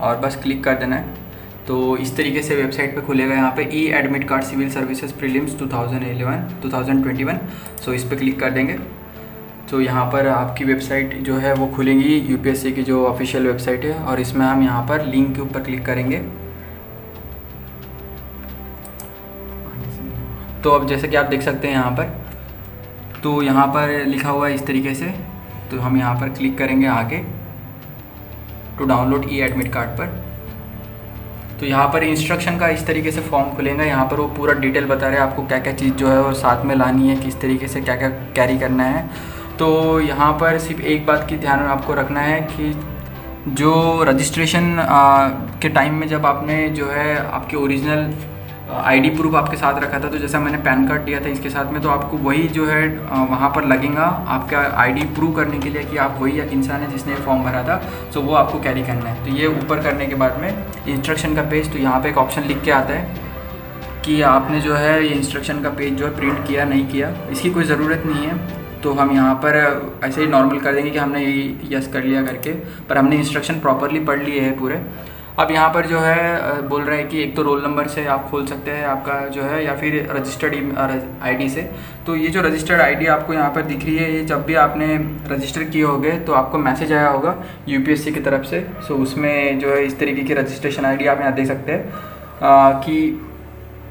और बस क्लिक कर देना है। तो इस तरीके से वेबसाइट पे खुलेगा। यहाँ पे E admit card civil services prelims 2021। So इस पे क्लिक कर देंगे तो यहाँ पर आपकी वेबसाइट जो है वो खुलेंगी, UPSC की जो ऑफिशियल वेबसाइट है। और इसमें हम यहाँ पर लिंक के ऊपर क्लिक करेंगे। तो अब जैसे कि आप देख सकते हैं यहाँ पर, तो यहाँ पर लिखा हुआ है इस तरीके से। तो हम यहाँ पर क्लिक करेंगे आगे to download e admit card पर। तो यहाँ पर इंस्ट्रक्शन का इस तरीके से फॉर्म खुलेगा। यहाँ पर वो पूरा डिटेल बता रहे हैं आपको क्या क्या चीज़ जो है वो साथ में लानी है, किस तरीके से क्या क्या कैरी करना है। तो यहाँ पर सिर्फ एक बात की ध्यान आपको रखना है कि जो रजिस्ट्रेशन के टाइम में जब आपने जो है आपके ओरिजिनल ID प्रूफ आपके साथ रखा था, तो जैसा मैंने पैन कार्ड दिया था इसके साथ में, तो आपको वही जो है वहाँ पर लगेगा आपका ID प्रूव करने के लिए कि आप वही इंसान है जिसने फॉर्म भरा था। तो वो आपको कैरी करना है। तो ये ऊपर करने के बाद में इंस्ट्रक्शन का पेज, तो यहाँ पे एक ऑप्शन लिख के आता है कि आपने जो है ये इंस्ट्रक्शन का पेज जो है प्रिंट किया नहीं किया। इसकी कोई ज़रूरत नहीं है, तो हम यहाँ पर ऐसे ही नॉर्मल कर देंगे कि हमने ये यस कर लिया करके, पर हमने इंस्ट्रक्शन प्रॉपरली पढ़ लिए है पूरे। अब यहाँ पर जो है बोल रहा है कि एक तो रोल नंबर से आप खोल सकते हैं आपका जो है, या फिर रजिस्टर्ड ID से। तो ये जो रजिस्टर्ड ID आपको यहाँ पर दिख रही है, ये जब भी आपने रजिस्टर किए होंगे तो आपको मैसेज आया होगा UPSC की तरफ से। सो उसमें जो है इस तरीके की रजिस्ट्रेशन ID आप यहाँ देख सकते हैं कि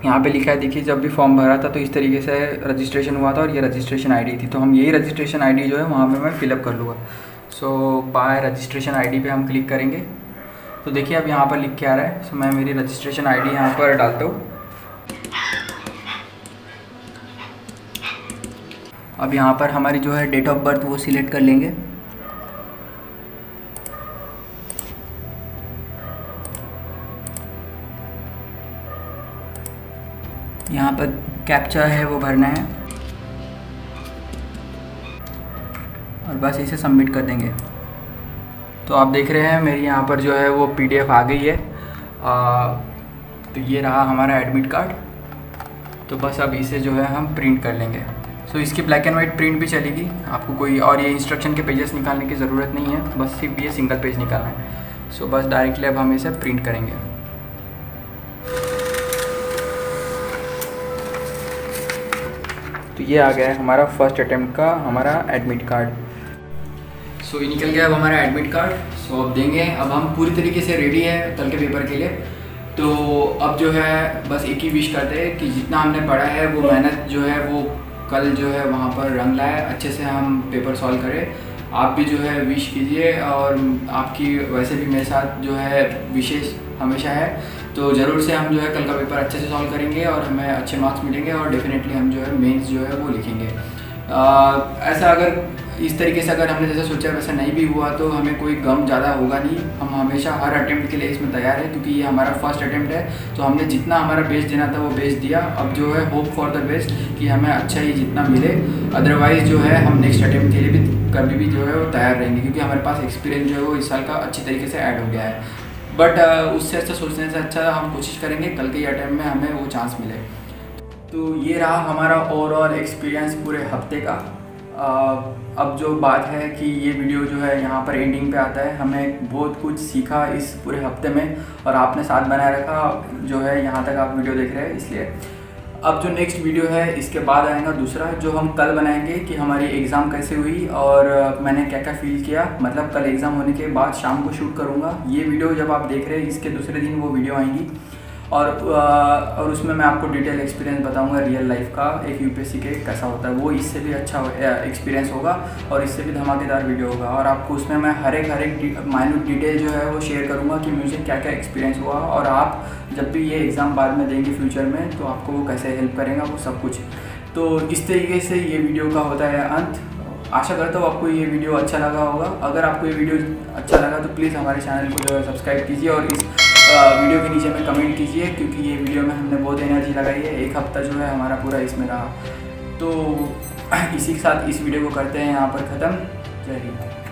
यहाँ पे लिखा है, देखिए जब भी फॉर्म भरा था तो इस तरीके से रजिस्ट्रेशन हुआ था और ये रजिस्ट्रेशन ID थी। तो हम यही रजिस्ट्रेशन ID जो है वहाँ पे मैं फिलअप कर लूँगा। सो बाय रजिस्ट्रेशन ID पे हम क्लिक करेंगे। तो देखिए अब यहाँ पर लिख के आ रहा है। सो मैं मेरी रजिस्ट्रेशन ID यहाँ पर डालता हूँ। अब यहाँ पर हमारी जो है डेट ऑफ बर्थ वो सिलेक्ट कर लेंगे। यहाँ पर कैप्चा है वो भरना है और बस इसे सबमिट कर देंगे। तो आप देख रहे हैं मेरी यहाँ पर जो है वो PDF आ गई है। तो ये रहा हमारा एडमिट कार्ड। तो बस अब इसे जो है हम प्रिंट कर लेंगे। सो इसकी ब्लैक एंड वाइट प्रिंट भी चलेगी, आपको कोई और ये इंस्ट्रक्शन के पेजेस निकालने की ज़रूरत नहीं है, बस सिर्फ ये सिंगल पेज निकालना है। सो बस डायरेक्टली अब हम इसे प्रिंट करेंगे। तो ये आ गया है हमारा फर्स्ट अटेम्प्ट का हमारा एडमिट कार्ड। सो ये निकल गया अब हमारा एडमिट कार्ड। सो अब देंगे। अब हम पूरी तरीके से रेडी है कल के पेपर के लिए। तो अब जो है बस एक ही विश करते हैं कि जितना हमने पढ़ा है वो मेहनत जो है वो कल जो है वहाँ पर रंग लाए, अच्छे से हम पेपर सॉल्व करें। आप भी जो है विश कीजिए, और आपकी वैसे भी मेरे साथ जो है विशेष हमेशा है। तो ज़रूर से हम जो है कल का पेपर अच्छे से सॉल्व करेंगे और हमें अच्छे मार्क्स मिलेंगे, और डेफिनेटली हम जो है मेंस जो है वो लिखेंगे। ऐसा अगर इस तरीके से अगर हमने जैसा सोचा वैसा नहीं भी हुआ तो हमें कोई गम ज़्यादा होगा नहीं। हम हमेशा हर अटेम्प्ट के लिए इसमें तैयार है, क्योंकि ये हमारा फर्स्ट अटेम्प्ट है। तो हमने जितना हमारा बेस्ट देना था वो बेस्ट दिया। अब जो है होप फॉर द बेस्ट कि हमें अच्छा ही जितना मिले। अदरवाइज़ जो है हम नेक्स्ट अटेम्प्ट के लिए भी कभी भी जो है वो तैयार रहेंगे, क्योंकि हमारे पास एक्सपीरियंस जो है वो इस साल का अच्छी तरीके से ऐड हो गया है। बट उससे अच्छा सोचने से अच्छा हम कोशिश करेंगे कल के अटेम्प्ट में हमें वो चांस मिले। तो ये रहा हमारा ओवरऑल एक्सपीरियंस पूरे हफ्ते का। अब जो बात है कि ये वीडियो जो है यहाँ पर एंडिंग पे आता है। हमें बहुत कुछ सीखा इस पूरे हफ्ते में, और आपने साथ बनाए रखा जो है यहाँ तक आप वीडियो देख रहे हैं, इसलिए। अब जो नेक्स्ट वीडियो है इसके बाद आएगा दूसरा, जो हम कल बनाएंगे कि हमारी एग्ज़ाम कैसे हुई और मैंने क्या क्या फील किया। मतलब कल एग्ज़ाम होने के बाद शाम को शूट करूँगा ये वीडियो। जब आप देख रहे हैं इसके दूसरे दिन वो वीडियो आएंगी, और उसमें मैं आपको डिटेल एक्सपीरियंस बताऊंगा रियल लाइफ का एक UPSC के कैसा होता है। वो इससे भी अच्छा एक्सपीरियंस होगा और इससे भी धमाकेदार वीडियो होगा। और आपको उसमें मैं हर एक माइन्यूट डिटेल जो है वो शेयर करूंगा कि मुझे क्या क्या एक्सपीरियंस हुआ, और आप जब भी ये एग्ज़ाम बाद में देंगे फ्यूचर में तो आपको वो कैसे हेल्प करेगा वो सब कुछ। तो इस तरीके से ये वीडियो का होता है अंत। आशा करता हूँ आपको ये वीडियो अच्छा लगा होगा। अगर आपको ये वीडियो अच्छा लगा तो प्लीज़ हमारे चैनल को जो है सब्सक्राइब कीजिए और इस वीडियो के नीचे में कमेंट कीजिए, क्योंकि ये वीडियो में हमने बहुत एनर्जी लगाई है। एक हफ्ता जो है हमारा पूरा इसमें रहा। तो इसी के साथ इस वीडियो को करते हैं यहाँ पर ख़त्म। जय हिंद।